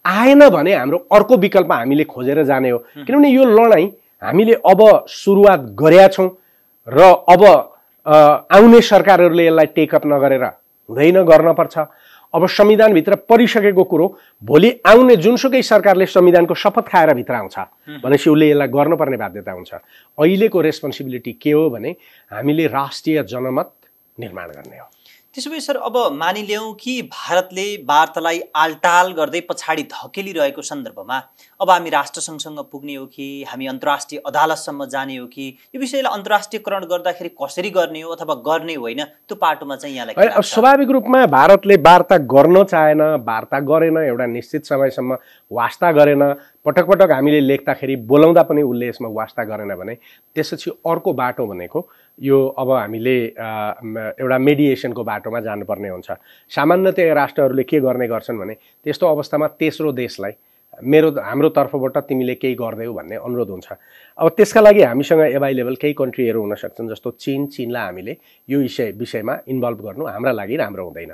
आएन भने हाम्रो अर्को विकल्प हामीले खोजेर जाने हो। किनभने यो लडाइँ हामीले अब सुरुवात गरेका छौँ र अब आउने सरकारहरूले यसलाई टेकअप नगरेर हुँदैन, गर्नुपर्छ। अब संविधानभित्र परिसकेको कुरो भोलि आउने जुनसुकै सरकारले संविधानको शपथ खाएर भित्र आउँछ भनेपछि उसले यसलाई गर्नुपर्ने बाध्यता हुन्छ। अहिलेको रेस्पोन्सिबिलिटी के हो भने हामीले राष्ट्रिय जनमत निर्माण गर्ने हो। त्यसो भए सर, अब मानिलियौँ कि भारतले वार्तालाई आलटाल गर्दै पछाडि धकेलिरहेको सन्दर्भमा अब हामी राष्ट्रसङ्घसँग पुग्ने हो कि हामी अन्तर्राष्ट्रिय अदालतसम्म जाने हो कि यो विषयलाई अन्तर्राष्ट्रियकरण गर्दाखेरि कसरी गर्ने हो अथवा गर्ने होइन, त्यो पाटोमा चाहिँ यहाँलाई स्वाभाविक रूपमा भारतले वार्ता गर्न चाहेन, वार्ता गरेन, एउटा निश्चित समयसम्म वास्ता गरेन। पटक पटक हामीले लेख्दाखेरि बोलाउँदा पनि उसले यसमा वास्ता गरेन भने त्यसपछि अर्को बाटो भनेको यो अब हामीले एउटा मेडिएसनको बाटोमा जानुपर्ने हुन्छ। सामान्यतया राष्ट्रहरूले के गर्ने गर्छन् भने त्यस्तो अवस्थामा तेस्रो देशलाई हाम्रो तर्फबाट तिमीले केही गरिदेऊ भन्ने अनुरोध हुन्छ। अब त्यसका लागि हामीसँग एभाइलेबल केही कन्ट्रीहरू हुन सक्छन्, जस्तो चीनलाई हामीले यो विषयमा इन्भल्भ गर्नु हाम्रा लागि राम्रो हुँदैन।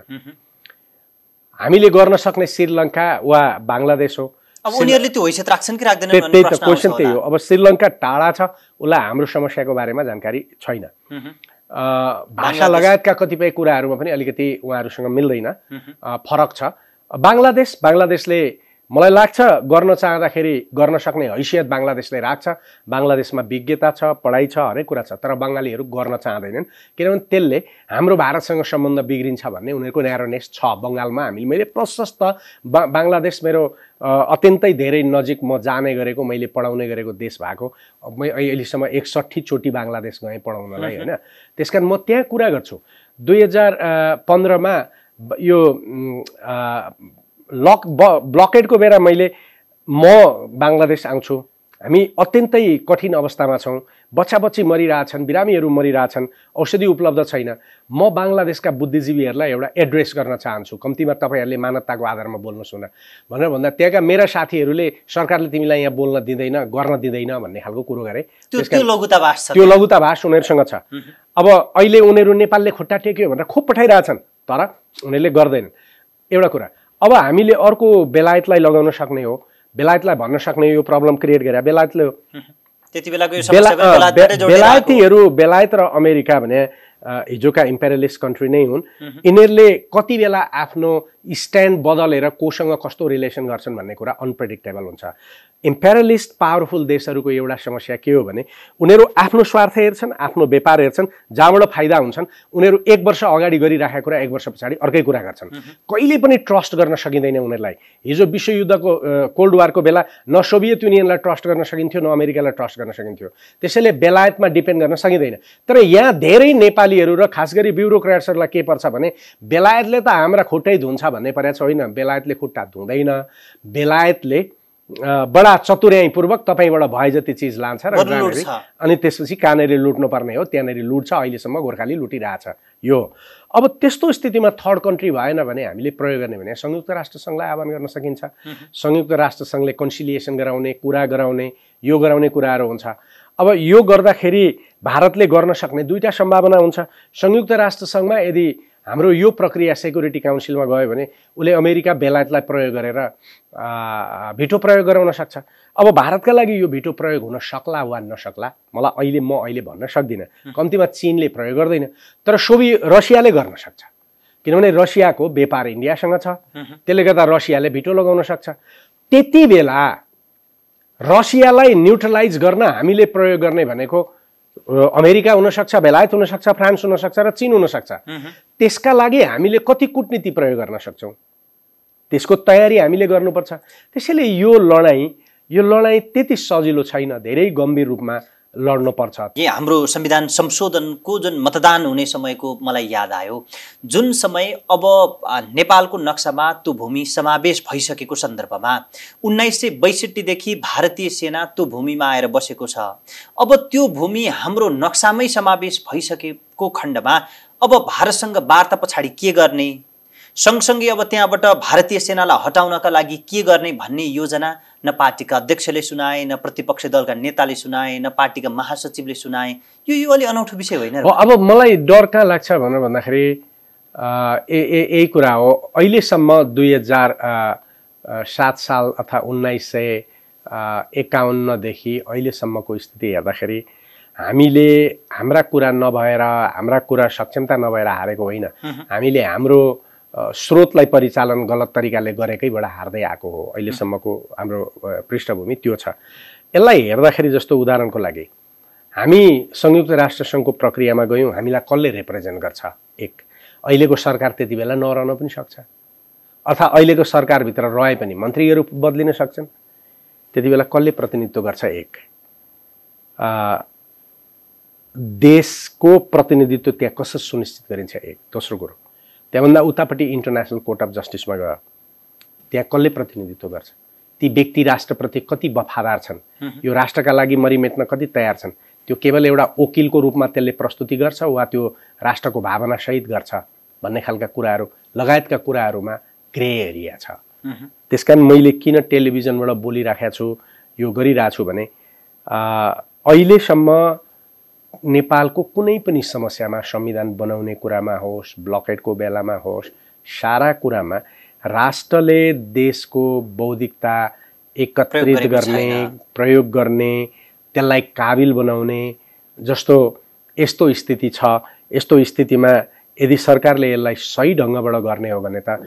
हामीले गर्न सक्ने श्रीलङ्का वा बङ्गलादेश हो। अब उनीहरूले त्यो हैसियत राख्छन् कि राख्दैनन् भन्ने प्रश्न क्वेशन त्यही हो। अब श्रीलङ्का टाढा छ, उसलाई हाम्रो समस्याको बारेमा जानकारी छैन। भाषा लगायतका कतिपय कुराहरूमा पनि अलिकति उहाँहरूसँग मिल्दैन, फरक छ। बङ्गलादेशले मलाई लाग्छ गर्न चाहँदाखेरि गर्न सक्ने हैसियत बङ्गलादेशले राख्छ। बङ्गलादेशमा विज्ञता छ, पढाइ छ, हरेक कुरा छ, तर बङ्गालीहरू गर्न चाहँदैनन्। किनभने त्यसले हाम्रो भारतसँग सम्बन्ध बिग्रिन्छ भन्ने उनीहरूको न्यारोनेस छ। बङ्गालमा मैले प्रशस्त बङ्गलादेश मेरो अत्यन्तै धेरै नजिक म जाने गरेको, मैले पढाउने गरेको देश भएको। म अहिलेसम्म 61 चोटि बङ्गलादेश गएँ पढाउनलाई होइन। त्यसकारण म त्यहाँ कुरा गर्छु। 2015 मा यो ब्लकेडको बेला म बङ्गलादेश आउँछु। हामी अत्यन्तै कठिन अवस्थामा छौँ, बच्चा-बच्ची मरिरहेछन्, बिरामीहरू मरिरहेछन्, औषधि उपलब्ध छैन। म बङ्गलादेशका बुद्धिजीवीहरूलाई एउटा एड्रेस गर्न चाहन्छु, कम्तीमा तपाईँहरूले मानवताको आधारमा बोल्नुहोस् भनेर भन्दा त्यहाँका मेरा साथीहरूले सरकारले तिमीलाई यहाँ बोल्न दिँदैन, गर्न दिँदैन भन्ने खालको कुरो गरे। त्यो लघुताभास उनीहरूसँग छ। अब अहिले उनीहरू नेपालले खुट्टा टेक्यो भनेर खोप पठाइरहेछन्, तर उनीहरूले गर्दैनन्। एउटा कुरा। अब हामीले अर्को बेलायतलाई लगाउन सक्ने हो, बेलायतलाई भन्न सक्ने यो प्रब्लम क्रिएट गरेर बेलायतले त्यतिबेलाको यो समस्या पनि बेलायतबाटै जोडेर आएको। बेलायत र अमेरिका भने हिजोका इम्पेरियलिस्ट कन्ट्री नै हुन्। यिनीहरूले कति बेला आफ्नो स्ट्यान्ड बदलेर कोसँग कस्तो रिलेसन गर्छन् भन्ने कुरा अनप्रेडिक्टेबल हुन्छ। इम्पेरियलिस्ट पावरफुल देशहरूको एउटा समस्या के हो भने उनीहरू आफ्नो स्वार्थ हेर्छन्, आफ्नो व्यापार हेर्छन्, जहाँबाट फाइदा हुन्छन् उनीहरू 1 वर्ष अगाडि गरिराखेको कुरा 1 वर्ष पछाडि अर्कै कुरा गर्छन्। कहिले पनि ट्रस्ट गर्न सकिँदैन उनीहरूलाई। हिजो विश्वयुद्धको कोल्ड वारको बेला न सोभियत युनियनलाई ट्रस्ट गर्न सकिन्थ्यो न अमेरिकालाई ट्रस्ट गर्न सकिन्थ्यो। त्यसैले बेलायतमा डिपेन्ड गर्न सकिँदैन। तर यहाँ धेरै नेपालीहरू र खास गरी ब्युरोक्रेट्सहरूलाई के पर्छ भने बेलायतले त हाम्रा खुट्टै धुन्छ भन्ने परेको छ। होइन, बेलायतले खुट्टा धुँदैन। बेलायतले बडा चतुर्याइपूर्वक तपाईँबाट भए जति चिज लान्छ र अनि त्यसपछि कहाँनिर लुट्नुपर्ने हो त्यहाँनिर लुट्छ। अहिलेसम्म गोर्खाली लुटिरहेछ यो। अब त्यस्तो स्थितिमा थर्ड कन्ट्री भएन भने हामीले प्रयोग गर्ने भने संयुक्त राष्ट्रसङ्घलाई आह्वान गर्न सकिन्छ। संयुक्त राष्ट्रसङ्घले कन्सिलिएसन गराउने, कुरा गराउने, यो गराउने कुराहरू हुन्छ। अब यो गर्दाखेरि भारतले गर्न सक्ने 2टा सम्भावना हुन्छ। संयुक्त राष्ट्रसङ्घमा यदि हाम्रो यो प्रक्रिया सेक्युरिटी काउन्सिलमा गयो भने उसले अमेरिका बेलायतलाई प्रयोग गरेर भिटो प्रयोग गराउन सक्छ। अब भारतका लागि यो भिटो प्रयोग हुन सक्ला वा नसक्ला मलाई म अहिले भन्न सक्दिनँ। कम्तीमा चीनले प्रयोग गर्दैन, तर रसियाले गर्न सक्छ। किनभने रसियाको व्यापार इन्डियासँग छ। त्यसले गर्दा रसियाले भिटो लगाउन सक्छ। त्यति बेला रसियालाई न्युट्रलाइज गर्न हामीले प्रयोग गर्ने भनेको अमेरिका हुनसक्छ, बेलायत हुनसक्छ, फ्रान्स हुनसक्छ र चीन हुनसक्छ। त्यसका लागि हामीले कति कूटनीति प्रयोग गर्न सक्छौँ त्यसको तयारी हामीले गर्नुपर्छ। त्यसैले यो लडाईँ त्यति सजिलो छैन, धेरै गम्भीर रूपमा लड्नुपर्छ। हाम्रो संविधान संशोधनको जुन मतदान हुने समयको मलाई याद आयो, जुन समय अब नेपालको नक्सामा त्यो भूमि समावेश भइसकेको सन्दर्भमा 1962 देखि भारतीय सेना त्यो भूमिमा आएर बसेको छ। अब त्यो भूमि हाम्रो नक्सामै समावेश भइसकेको खण्डमा अब भारतसँग वार्ता पछाडि के गर्ने, सँगसँगै अब त्यहाँबाट भारतीय सेनालाई हटाउनका लागि के गर्ने भन्ने योजना न पार्टीका अध्यक्षले सुनाए, न प्रतिपक्ष दलका नेताले सुनाए, न पार्टीका महासचिवले सुनाए। यो अलि अनौठो विषय होइन र? अब मलाई डर कहाँ लाग्छ भन्दाखेरि यही कुरा हो। अहिलेसम्म 2007 साल अथवा 1951 देखि अहिलेसम्मको स्थिति हेर्दाखेरि हामीले हाम्रा कुरा नभएर, हाम्रा कुरा सक्षमता नभएर हारेको होइन। हामीले हाम्रो स्रोतलाई परिचालन गलत तरिकाले गरेकैबाट हार्दै आएको हो। अहिलेसम्मको हाम्रो पृष्ठभूमि त्यो छ। यसलाई हेर्दाखेरि जस्तो उदाहरणको लागि हामी संयुक्त राष्ट्रसङ्घको प्रक्रियामा गयौँ, हामीलाई कसले रिप्रेजेन्ट गर्छ? एक, अहिलेको सरकार त्यति बेला नरहन पनि सक्छ, अथवा अहिलेको सरकारभित्र रहे पनि मन्त्रीहरू बदलिन सक्छन्। त्यति बेला कसले प्रतिनिधित्व गर्छ? एक, देशको प्रतिनिधित्व त्यहाँ कसरी सुनिश्चित गरिन्छ? एक। दोस्रो कुरो, त्यहाँभन्दा उतापट्टि इन्टरनेसनल कोर्ट अफ जस्टिसमा गयो, त्यहाँ कसले प्रतिनिधित्व गर्छ? ती व्यक्ति राष्ट्रप्रति कति वफादार छन्, यो राष्ट्रका लागि मरिमेट्न कति तयार छन्? त्यो केवल एउटा वकिलको रूपमा त्यसले प्रस्तुति गर्छ वा त्यो राष्ट्रको भावना सहित गर्छ भन्ने खालका कुराहरू लगायतका कुराहरूमा ग्रे एरिया छ। त्यसकारण मैले किन टेलिभिजनबाट बोलिराखेको छु, यो गरिरहेको छु भने अहिलेसम्म नेपालको कुनै पनि समस्यामा, संविधान बनाउने कुरामा होस्, ब्लकेटको बेलामा होस्, सारा कुरामा राष्ट्रले देशको बौद्धिकता एकत्रित गर्ने, प्रयोग गर्ने, त्यसलाई काबिल बनाउने जस्तो यस्तो स्थिति छ। यस्तो स्थितिमा यदि सरकारले यसलाई सही ढङ्गबाट गर्ने हो भने त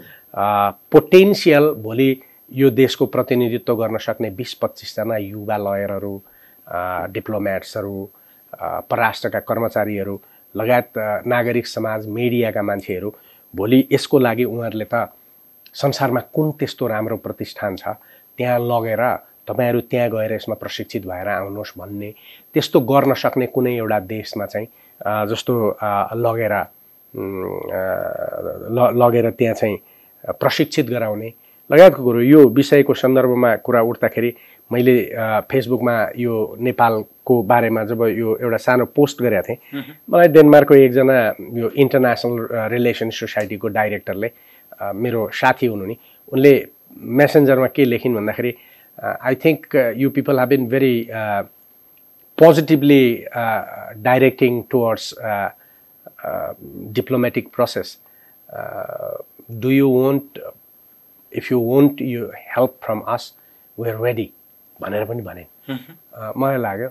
पोटेन्सियल भोलि यो देशको प्रतिनिधित्व गर्न सक्ने 20-25 जना युवा लयरहरू, डिप्लोमेट्सहरू, परराष्ट्रका कर्मचारीहरू लगायत नागरिक समाज, मिडियाका मान्छेहरू भोलि यसको लागि उहाँहरूले त संसारमा कुन त्यस्तो राम्रो प्रतिष्ठान छ त्यहाँ लगेर तपाईहरु त्यहाँ गएर यसमा प्रशिक्षित भएर आउनुहोस् भन्ने, त्यस्तो गर्न सक्ने कुनै एउटा देशमा चाहिँ जस्तो लगेर त्यहाँ चाहिँ प्रशिक्षित गराउने लगायतको कुरो। यो विषयको सन्दर्भमा कुरा उठ्दाखेरि मैले फेसबुकमा यो नेपालको बारेमा जब यो एउटा सानो पोस्ट गरेको थिएँ, मलाई डेनमार्कको एकजना यो इन्टरनेसनल रिलेसन सोसाइटीको डाइरेक्टरले, मेरो साथी हुनु नि, उनले मेसेन्जरमा के लेखिन् भन्दाखेरि I think you people have been very positively directing towards diplomatic process. Do you want, if you want your help from us, we are ready. भनेर पनि भने। मलाई लाग्यो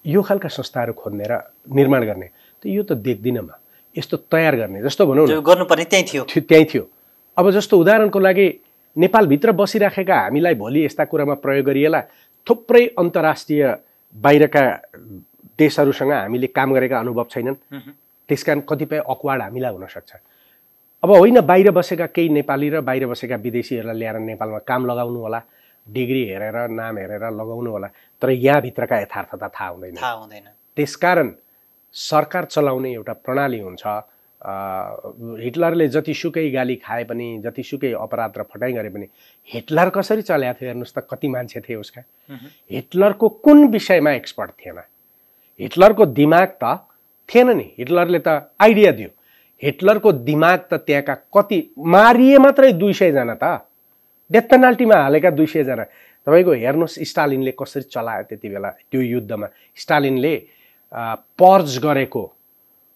यो खालका संस्थाहरू खोज्ने र निर्माण गर्ने त यो त देख्दिनँ म। यस्तो तयार गर्ने जस्तो भनौँ न गर्नुपर्ने त्यही थियो। त्यही थियो। अब जस्तो उदाहरणको लागि नेपालभित्र बसिराखेका हामीलाई भोलि यस्ता कुरामा प्रयोग गरिएला थुप्रै अन्तर्राष्ट्रिय बाहिरका देशहरूसँग हामीले काम गरेका अनुभव छैनन्, त्यसकारण कतिपय अक्वार्ड हामीलाई हुनसक्छ। अब होइन बाहिर बसेका केही नेपाली र बाहिर बसेका विदेशीहरूलाई ल्याएर नेपालमा काम लगाउनु होला, डिग्री हेरेर नाम हेरेर लगाउनु होला, तर यहाँभित्रका यथार्थता थाहा हुँदैन। त्यसकारण सरकार चलाउने एउटा प्रणाली हुन्छ। हिटलरले जतिसुकै गाली खाए पनि, जतिसुकै अपराध र फटाइ गरे पनि हिटलर कसरी चलाएको थियो हेर्नुहोस् त, कति मान्छे थिए उसका। हिटलरको कुन विषयमा एक्सपर्ट थिएन? हिटलरको दिमाग त थिएन नि, हिटलरले त आइडिया दियो। हिटलरको दिमाग त त्यहाँका कति मारिए मात्रै 200 जना त, डेथ पेनाल्टीमा हालेका 200 जना। तपाईँको हेर्नुहोस् स्टालिनले कसरी चलायो त्यति बेला त्यो युद्धमा। स्टालिनले पर्ज गरेको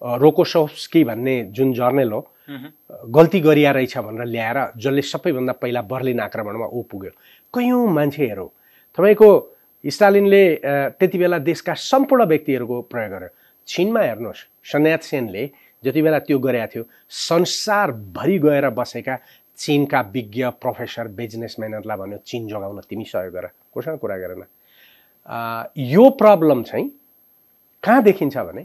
रोकोसोव्स्की भन्ने जुन जर्नल हो गल्ती गरिया रहेछ भनेर ल्याएर जसले सबैभन्दा पहिला बर्लिन आक्रमणमा ऊ पुग्यो। कयौँ मान्छेहरू तपाईँको स्टालिनले त्यति बेला देशका सम्पूर्ण व्यक्तिहरूको प्रयोग गर्यो। चीनमा हेर्नुहोस् सन यात सेनले जति बेला त्यो गरेका थियो संसारभरि गएर बसेका चीनका विज्ञ प्रोफेसर बिजनेसम्यानहरूलाई भन्यो चीन जोगाउन तिमी सहयोग गर, कोसँग कुरा गरेन। यो प्रब्लम चाहिँ कहाँ देखिन्छ भने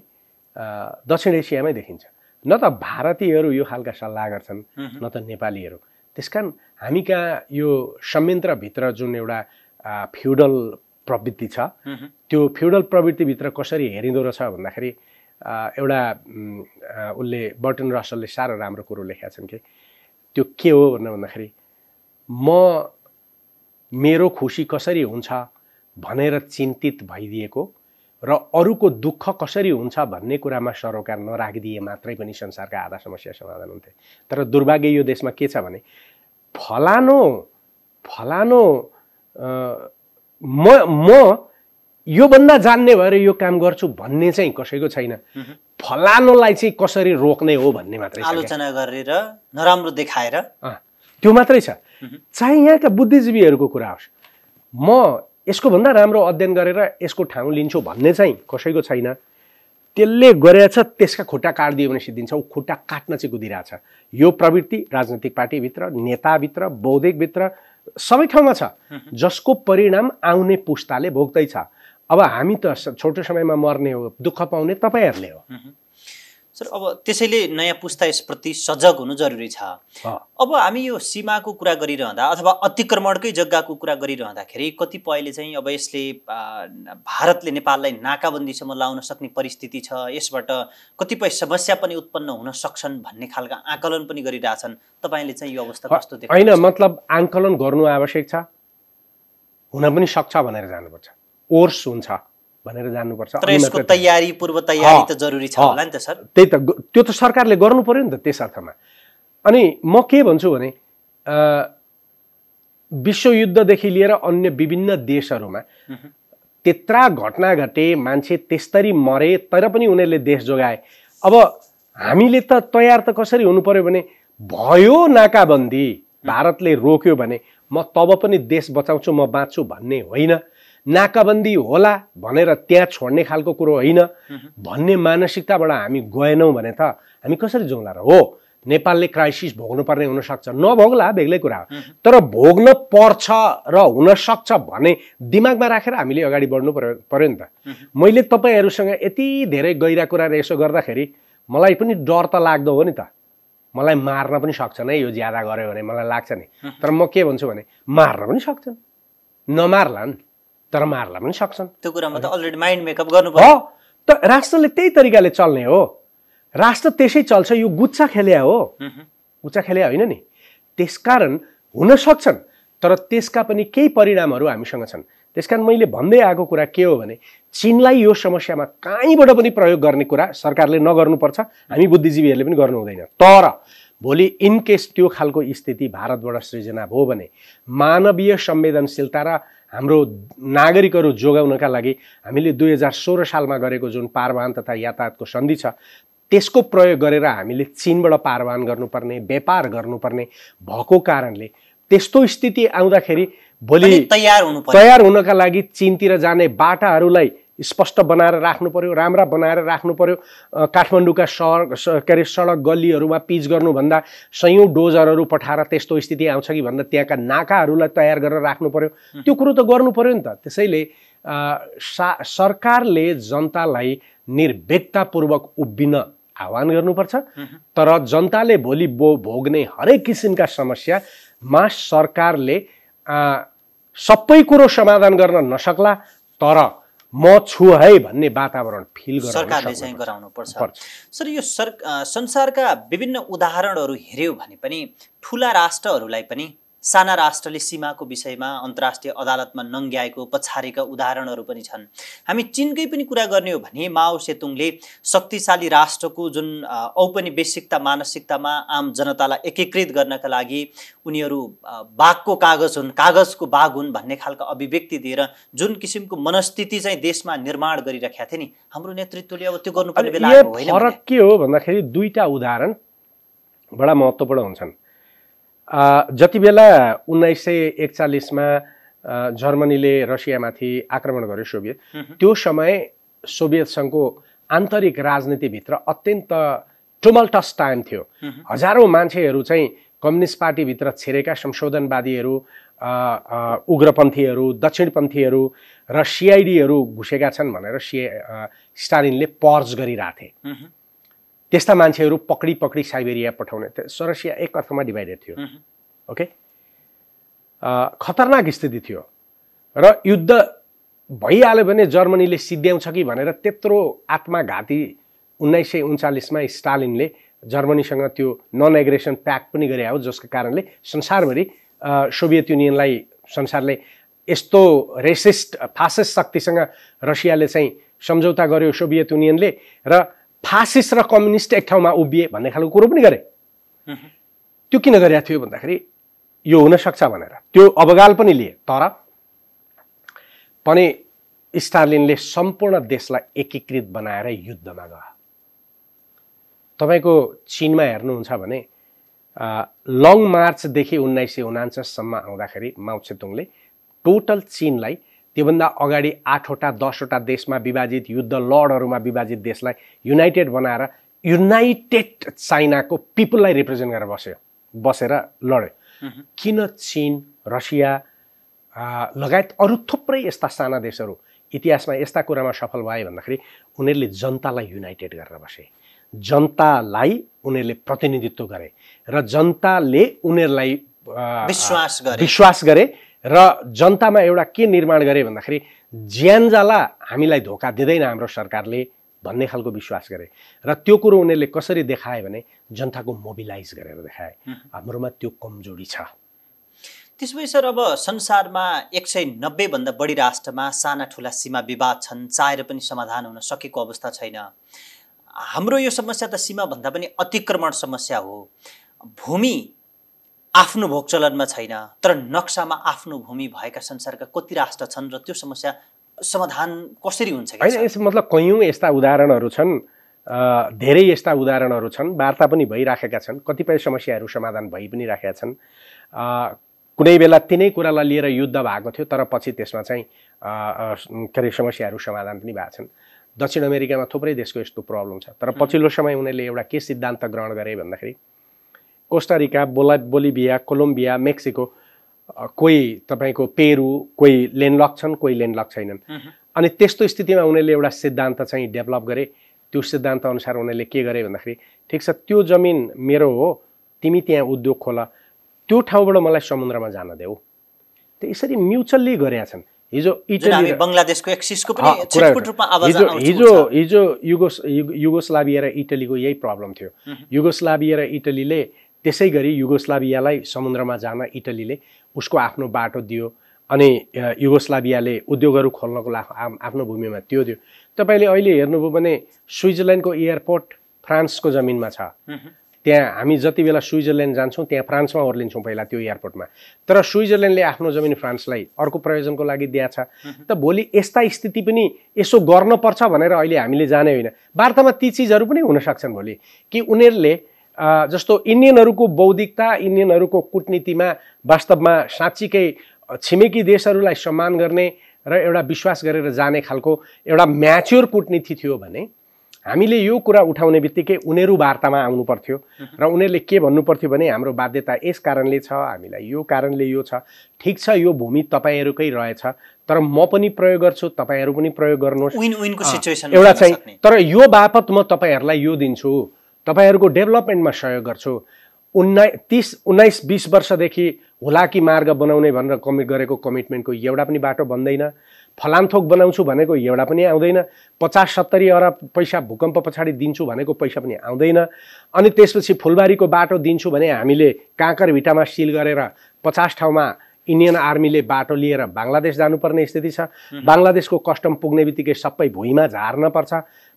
दक्षिण एसियामै देखिन्छ। न त भारतीयहरू यो खालका सल्लाह गर्छन् न त नेपालीहरू। त्यसकारण हामी कहाँ यो संयन्त्रभित्र जुन एउटा फ्युडल प्रवृत्ति छ त्यो फ्युडल प्रवृत्तिभित्र कसरी हेरिँदो रहेछ भन्दाखेरि एउटा उसले बर्टन रसलले साह्रो राम्रो कुरो लेखेका छन् कि त्यो के हो भन्दाखेरि मेरो खुसी कसरी हुन्छ भनेर चिन्तित भइदिएको र अरूको दुःख कसरी हुन्छ भन्ने कुरामा सरोकार नराखिदिए मात्रै पनि संसारका आधा समस्या समाधान हुन्थे। तर दुर्भाग्य यो देशमा के छ भने फलानो म योभन्दा जान्ने भएर यो काम गर्छु भन्ने चाहिँ कसैको छैन। फलानोलाई चाहिँ कसरी रोक्ने हो भन्ने मात्रै छ, आलोचना गरेर नराम्रो देखाएर त्यो मात्रै छ। चाहे यहाँका बुद्धिजीवीहरूको कुरा होस्, म यसको भन्दा राम्रो अध्ययन गरेर यसको ठाउँ लिन्छु भन्ने चाहिँ कसैको छैन। त्यसले गरेछ त्यसका खुट्टा काटिदियो भने सिद्धिन्छ, ऊ खुट्टा काट्न चाहिँ कुदिरहेछ। यो प्रवृत्ति राजनीतिक पार्टीभित्र, नेताभित्र, बौद्धिकभित्र सबै ठाउँमा छ, जसको परिणाम आउने पुस्ताले भोग्दैछ। अब हामी त छोटो समयमा मर्ने हो, दुःख पाउने तपाईँहरूले हो। सर अब त्यसैले नयाँ पुस्ता यसप्रति सजग हुनु जरुरी छ। अब हामी यो सीमाको कुरा गरिरहँदा अथवा अतिक्रमणकै जग्गाको कुरा गरिरहँदाखेरि कतिपयले चाहिँ अब यसले भारतले नेपाललाई नाकाबन्दीसम्म लाउन सक्ने परिस्थिति छ, यसबाट कतिपय समस्या पनि उत्पन्न हुन सक्छन् भन्ने खालका आकलन पनि गरिरहेछन्। तपाईँले चाहिँ यो अवस्था कस्तो देख्नुहुन्छ? होइन, मतलब आकलन गर्नु आवश्यक छ, हुन पनि सक्छ भनेर जानुपर्छ, ओर्स हुन्छ भनेर जान्नुपर्छ। तर यसको तयारी, पूर्व तयारी त जरुरी छ होला नि त सर। त्यही त, त्यो त सरकारले गर्नु पर्यो नि त त्यस अर्थमा। अनि म के भन्छु भने विश्वयुद्धदेखि लिएर अन्य विभिन्न देशहरूमा त्यत्रा घटना घटे, मान्छे त्यस्तरी मरे, तर पनि उनीहरूले देश जोगाए। अब हामीले त तयार त कसरी हुनु पर्यो भने भयो नाकाबन्दी, भारतले रोक्यो भने म तब पनि देश बचाउँछु, म बाँच्छु भन्ने होइन। नाकाबन्दी होला भनेर त्यहाँ छोड्ने खालको कुरो होइन भन्ने मानसिकताबाट हामी गएनौँ भने त हामी कसरी जाउँला र? हो, नेपालले क्राइसिस भोग्नुपर्ने हुनसक्छ, नभोग्ला बेग्लै कुरा हो, तर भोग्न पर्छ र हुनसक्छ भने दिमागमा राखेर हामीले अगाडि बढ्नु पर्यो नि त। मैले तपाईँहरूसँग यति धेरै गहिरा कुरा यसो गर्दाखेरि मलाई पनि डर त लाग्दो हो नि त, मलाई मार्न पनि सक्छन् है यो ज्यादा गर्यो भने, मलाई लाग्छ नि। तर म के भन्छु भने मार्न पनि सक्छन्, नमार्लान् तर मार्ला पनि सक्छन्। त्यो कुरामा त अलरेडी माइन्ड मेकअप गर्नु पर्यो। त राष्ट्रले त्यही तरिकाले चल्ने हो, राष्ट्र त्यसै चल्छ। यो गुच्चा खेल्या हो, गुच्चा खेल्या होइन नि। त्यसकारण हुन सक्छन्, तर त्यसका पनि केही परिणामहरू हामीसँग छन्। त्यसकारण मैले भन्दै आएको कुरा के हो भने चीनलाई यो समस्यामा कहीँबाट पनि प्रयोग गर्ने कुरा सरकारले नगर्नुपर्छ, हामी बुद्धिजीवीहरूले पनि गर्नु हुँदैन। तर भोलि इनकेस त्यो खालको स्थिति भारतबाट सृजना भयो भने मानवीय संवेदनशीलता र हाम्रो नागरिकहरू जोगाउनका लागि हामीले 2016 सालमा गरेको जुन पारवाहन तथा यातायातको सन्धि छ त्यसको प्रयोग गरेर हामीले चीनबाट पारवाहन गर्नुपर्ने, व्यापार गर्नुपर्ने भएको कारणले त्यस्तो स्थिति आउँदाखेरि भोलि तयार हुनका लागि चीनतिर जाने बाटाहरूलाई स्पष्ट बनाएर राख्नु पर्यो, राम्रा बनाएर राख्नु पर्यो। काठमाडौँका सडक गल्लीहरूमा पिच गर्नुभन्दा सयौँ डोजरहरू पठाएर त्यस्तो स्थिति आउँछ कि भन्दा त्यहाँका नाकाहरूलाई तयार गरेर राख्नु पर्यो। त्यो कुरो त गर्नु पर्यो नि त। त्यसैले सरकारले जनतालाई निर्भीकतापूर्वक उभिन आह्वान गर्नुपर्छ। तर जनताले भोलि भोग्ने हरेक किसिमका समस्यामा सरकारले सबै कुरो समाधान गर्न नसक्ला, तर म छु है भन्ने वातावरण फिल गर्न सरकारले चाहिँ गराउनु पर्छ। सर, यो संसारका विभिन्न उदाहरणहरू हेर्यो भने पनि ठुला राष्ट्रहरूलाई पनि साना राष्ट्रले सीमाको विषयमा अन्तर्राष्ट्रिय अदालतमा नङ्ग्याएको पछारेका उदाहरणहरू पनि छन्। हामी चीनकै पनि कुरा गर्ने हो भने माओ सेतुङले शक्तिशाली राष्ट्रको जुन औपनिवेशिकता मानसिकतामा आम जनतालाई एकीकृत गर्नका लागि उनीहरू बाघको कागज हुन्, कागजको बाघ हुन् भन्ने खालको अभिव्यक्ति दिएर जुन किसिमको मनस्थिति चाहिँ देशमा निर्माण गरिराखेका थिए नि, हाम्रो नेतृत्वले अब त्यो गर्नुपर्ने बेला आएको होइन। फरक के हो भन्दाखेरि दुईटा उदाहरण बडा महत्त्वपूर्ण हुन्छन्। जति बेला 1941 मा जर्मनीले रसियामाथि आक्रमण गर्यो सोभियत, त्यो समय सोभियत सङ्घको आन्तरिक राजनीतिभित्र अत्यन्त टुमल्टस टाइम थियो। हजारौँ मान्छेहरू चाहिँ कम्युनिस्ट पार्टीभित्र छिरेका संशोधनवादीहरू, उग्रपन्थीहरू, दक्षिणपन्थीहरू र सिआइडीहरू घुसेका छन् भनेर स्टालिनले पर्ज गरिरहेथे। त्यस्ता मान्छेहरू पकडी साइबेरिया पठाउने। रसिया एक अर्थमा डिभाइडेड थियो। ओके, खतरनाक स्थिति थियो र युद्ध भइहाल्यो भने जर्मनीले सिद्ध्याउँछ कि भनेर त्यत्रो आत्मघाती 1939 मा स्टालिनले जर्मनीसँग त्यो नन एग्रेसन प्याक्ट पनि गरे हो, जसको कारणले संसारभरि सोभियत युनियनलाई संसारले यस्तो रेसिस्ट फासिस्ट शक्तिसँग रसियाले चाहिँ सम्झौता गर्यो सोभियत युनियनले, र फासिस्ट र कम्युनिस्ट एक ठाउँमा उभिए भन्ने खालको कुरो पनि गरे। त्यो किन गरेको थियो भन्दाखेरि यो हुन सक्छ भनेर त्यो अवगाल पनि लिए। तर पनि स्टालिनले सम्पूर्ण देशलाई एकीकृत बनाएर युद्धमा गयो। तपाईको चीनमा हेर्नुहुन्छ भने लङ मार्चदेखि 1949 सम्म आउँदाखेरि माओ सेतुङले टोटल चीनलाई त्योभन्दा अगाडि 8वटा 10वटा देशमा विभाजित युद्ध लडहरूमा विभाजित देशलाई युनाइटेड बनाएर युनाइटेड चाइनाको पिपललाई रिप्रेजेन्ट गरेर बसेर लड्यो। किन चीन, रसिया लगायत अरू थुप्रै यस्ता साना देशहरू इतिहासमा यस्ता कुरामा सफल भए भन्दाखेरि उनीहरूले जनतालाई युनाइटेड गरेर बसे, जनतालाई उनीहरूले प्रतिनिधित्व गरे र जनताले उनीहरूलाई विश्वास गरे र जनतामा एउटा के निर्माण गरे भन्दाखेरि ज्यान जाला हामीलाई धोका दिँदैन हाम्रो सरकारले भन्ने खालको विश्वास गरे। र त्यो कुरो उनीहरूले कसरी देखाए भने जनताको मोबिलाइज गरेर देखाए। हाम्रोमा त्यो कमजोरी छ। त्यसपछि सर, अब संसारमा 190 भन्दा बढी राष्ट्रमा साना ठुला सीमा विवाद छन्, चाहेर पनि समाधान हुन सकेको अवस्था छैन। हाम्रो यो समस्या त सीमा भन्दा पनि अतिक्रमण समस्या हो। भूमि आफ्नो भोग चलनमा छैन, तर नक्सामा आफ्नो भूमि भएका संसारका कति राष्ट्र छन् र त्यो समस्या समाधान कसरी हुन्छ? हैन, यस मतलब कयौं यस्ता उदाहरणहरू छन्, धेरै यस्ता उदाहरणहरू छन्, वार्ता पनि भइराखेका छन्, कतिपय समस्याहरू समाधान भइ पनि राखेका छन्। कुनै बेला तिनै कुरालाई लिएर युद्ध भएको थियो, तर पछि त्यसमा चाहिँ के अरे समस्याहरू समाधान पनि भएका छन्। दक्षिण अमेरिकामा थुप्रै देशको यस्तो प्रब्लम छ, तर पछिल्लो समय उनीहरूले एउटा के सिद्धान्त ग्रहण गरे भन्दाखेरि कोस्टारिका, बोलिभिया, कोलम्बिया, मेक्सिको, कोही तपाईँको पेरू, कोही ल्यान्डलक छन्, कोही ल्यान्डलक छैनन्। अनि त्यस्तो स्थितिमा उनीहरूले एउटा सिद्धान्त चाहिँ डेभलप गरे। त्यो सिद्धान्त अनुसार उनीहरूले के गरे भन्दाखेरि ठिक छ, त्यो जमिन मेरो हो, तिमी त्यहाँ उद्योग खोल, त्यो ठाउँबाट मलाई समुद्रमा जान देऊ। त्यो यसरी म्युचुअल्ली गरेका छन्। हिजो इटली बङ्गलादेशको एक्सिसको पनि छिटपुट रूपमा आवाज आउँछ। हिजो युगोस्लाभिया र इटलीको यही प्रब्लम थियो। युगोस्लाभिया र इटलीले त्यसै गरी युगोस्लाभियालाई समुद्रमा जान इटलीले उसको आफ्नो बाटो दियो, अनि युगोस्लाभियाले उद्योगहरू खोल्नको लागि आफ्नो भूमिमा त्यो दियो। तपाईँले अहिले हेर्नुभयो भने स्विजरल्यान्डको एयरपोर्ट फ्रान्सको जमिनमा छ। त्यहाँ हामी जति बेला स्विजरल्यान्ड जान्छौँ त्यहाँ फ्रान्समा ओर्लिन्छौँ पहिला त्यो एयरपोर्टमा, तर स्विजरल्यान्डले आफ्नो जमिन फ्रान्सलाई अर्को प्रयोजनको लागि दिएको छ। त भोलि यस्ता स्थिति पनि यसो गर्नुपर्छ भनेर अहिले हामीले जाने होइन। वार्तामा ती चिजहरू पनि हुन सक्छन् भोलि, कि उनीहरूले जस्तो इन्डियनहरूको बौद्धिकता, इन्डियनहरूको कूटनीतिमा वास्तवमा साँच्चीकै छिमेकी देशहरूलाई सम्मान गर्ने र एउटा विश्वास गरेर जाने खालको एउटा म्याच्योर कूटनीति थियो भने हामीले यो कुरा उठाउने बित्तिकै उनीहरू वार्तामा आउनु पर्थ्यो र उनीहरूले के भन्नु पर्थ्यो भने हाम्रो बाध्यता यस कारणले छ, हामीलाई यो कारणले यो छ, ठिक छ यो भूमि तपाईहरुकै रहेछ तर म पनि प्रयोग गर्छु, तपाईहरु पनि प्रयोग गर्नुहोस्, विन विनको सिचुएसन एउटा चाहिँ तर यो बापत म तपाईहरुलाई यो दिन्छु, तपाईहरुको डेभलपमेन्टमा सहयोग गर्छु। 19-20 वर्षदेखि हुलाकी मार्ग बनाउने भनेर कमिट गरेको कमिटमेन्टको एउटा पनि बाटो बन्दैन, फलामथोक बनाउँछु भनेको एउटा पनि आउँदैन, 50-70 अरब पैसा भूकम्प पछाडि दिन्छु भनेको पैसा पनि आउँदैन, अनि त्यसपछि फुलबारीको बाटो दिन्छु भने हामीले काँकर भिटामा सिल गरेर 50 ठाउँमा इन्डियन आर्मीले बाटो लिएर बङ्गलादेश जानुपर्ने स्थिति छ, बङ्गलादेशको कस्टम पुग्ने बित्तिकै सबै भुइँमा झार्न पर्छ।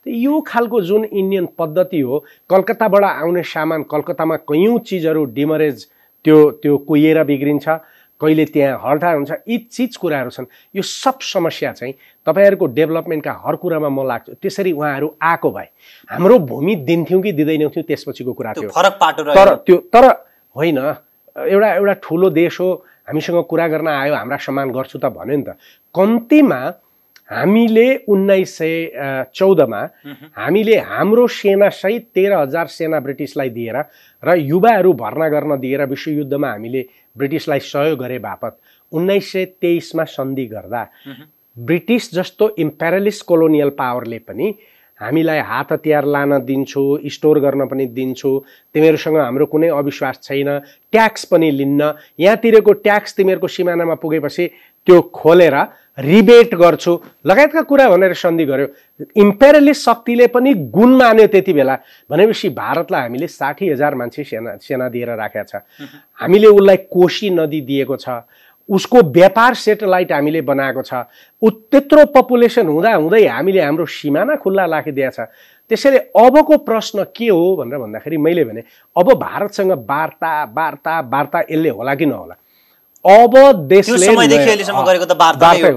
यो खालको जुन इन्डियन पद्धति हो, कलकत्ताबाट आउने सामान कलकत्तामा कयौं चिजहरू डिमरेज त्यो कुहिएर बिग्रिन्छ, कहिले त्यहाँ हड्ताल हुन्छ, यी चीज कुराहरू छन्। यो सब समस्या चाहिँ तपाईहरुको डेभलपमेन्टका हर कुरामा म लाग्छु त्यसरी उहाँहरू आएको भए हाम्रो भूमि दिन्थ्यौं कि दिदैनौं थियो त्यसपछिको कुरा थियो। फरक पाटो रह्यो तर होइन, एउटा ठुलो देश हो, हामीसँग कुरा गर्न आयो, हाम्रा सम्मान गर्छु त भन्यो नि त। कम्तीमा हामीले 1914 मा हामीले हाम्रो सेना सहित 13,000 सेना ब्रिटिसलाई दिएर र युवाहरू भर्ना गर्न दिएर विश्वयुद्धमा हामीले ब्रिटिसलाई सहयोग गरे बापत 1923 मा सन्धि गर्दा ब्रिटिस जस्तो इम्पेरियलिस्ट कोलोनियल पावरले पनि हामीलाई हात हतियार लान दिन्छु, स्टोर गर्न पनि दिन्छु, तिमीहरूसँग हाम्रो कुनै अविश्वास छैन, ट्याक्स पनि लिन्न, यहाँतिरको ट्याक्स तिमीहरूको सिमानामा पुगेपछि त्यो खोलेर रिबेट गर्छु लगायतका कुरा भनेर सन्धि गर्यो। इम्पेरियलिस्ट शक्तिले पनि गुण मान्यो त्यति बेला। भनेपछि भारतलाई हामीले 60,000 मान्छे सेना दिएर राखेका छ, हामीले उसलाई कोशी नदी दिएको छ, उसको व्यापार सेटेलाइट हामीले बनाएको छ, त्यत्रो पपुलेसन हुँदा हुँदै हामीले हाम्रो सिमाना खुल्ला राखिदिएको छ। त्यसैले अबको प्रश्न के हो भनेर भन्दाखेरि मैले भने अब भारतसँग वार्ता यसले होला कि नहोला। अब देशले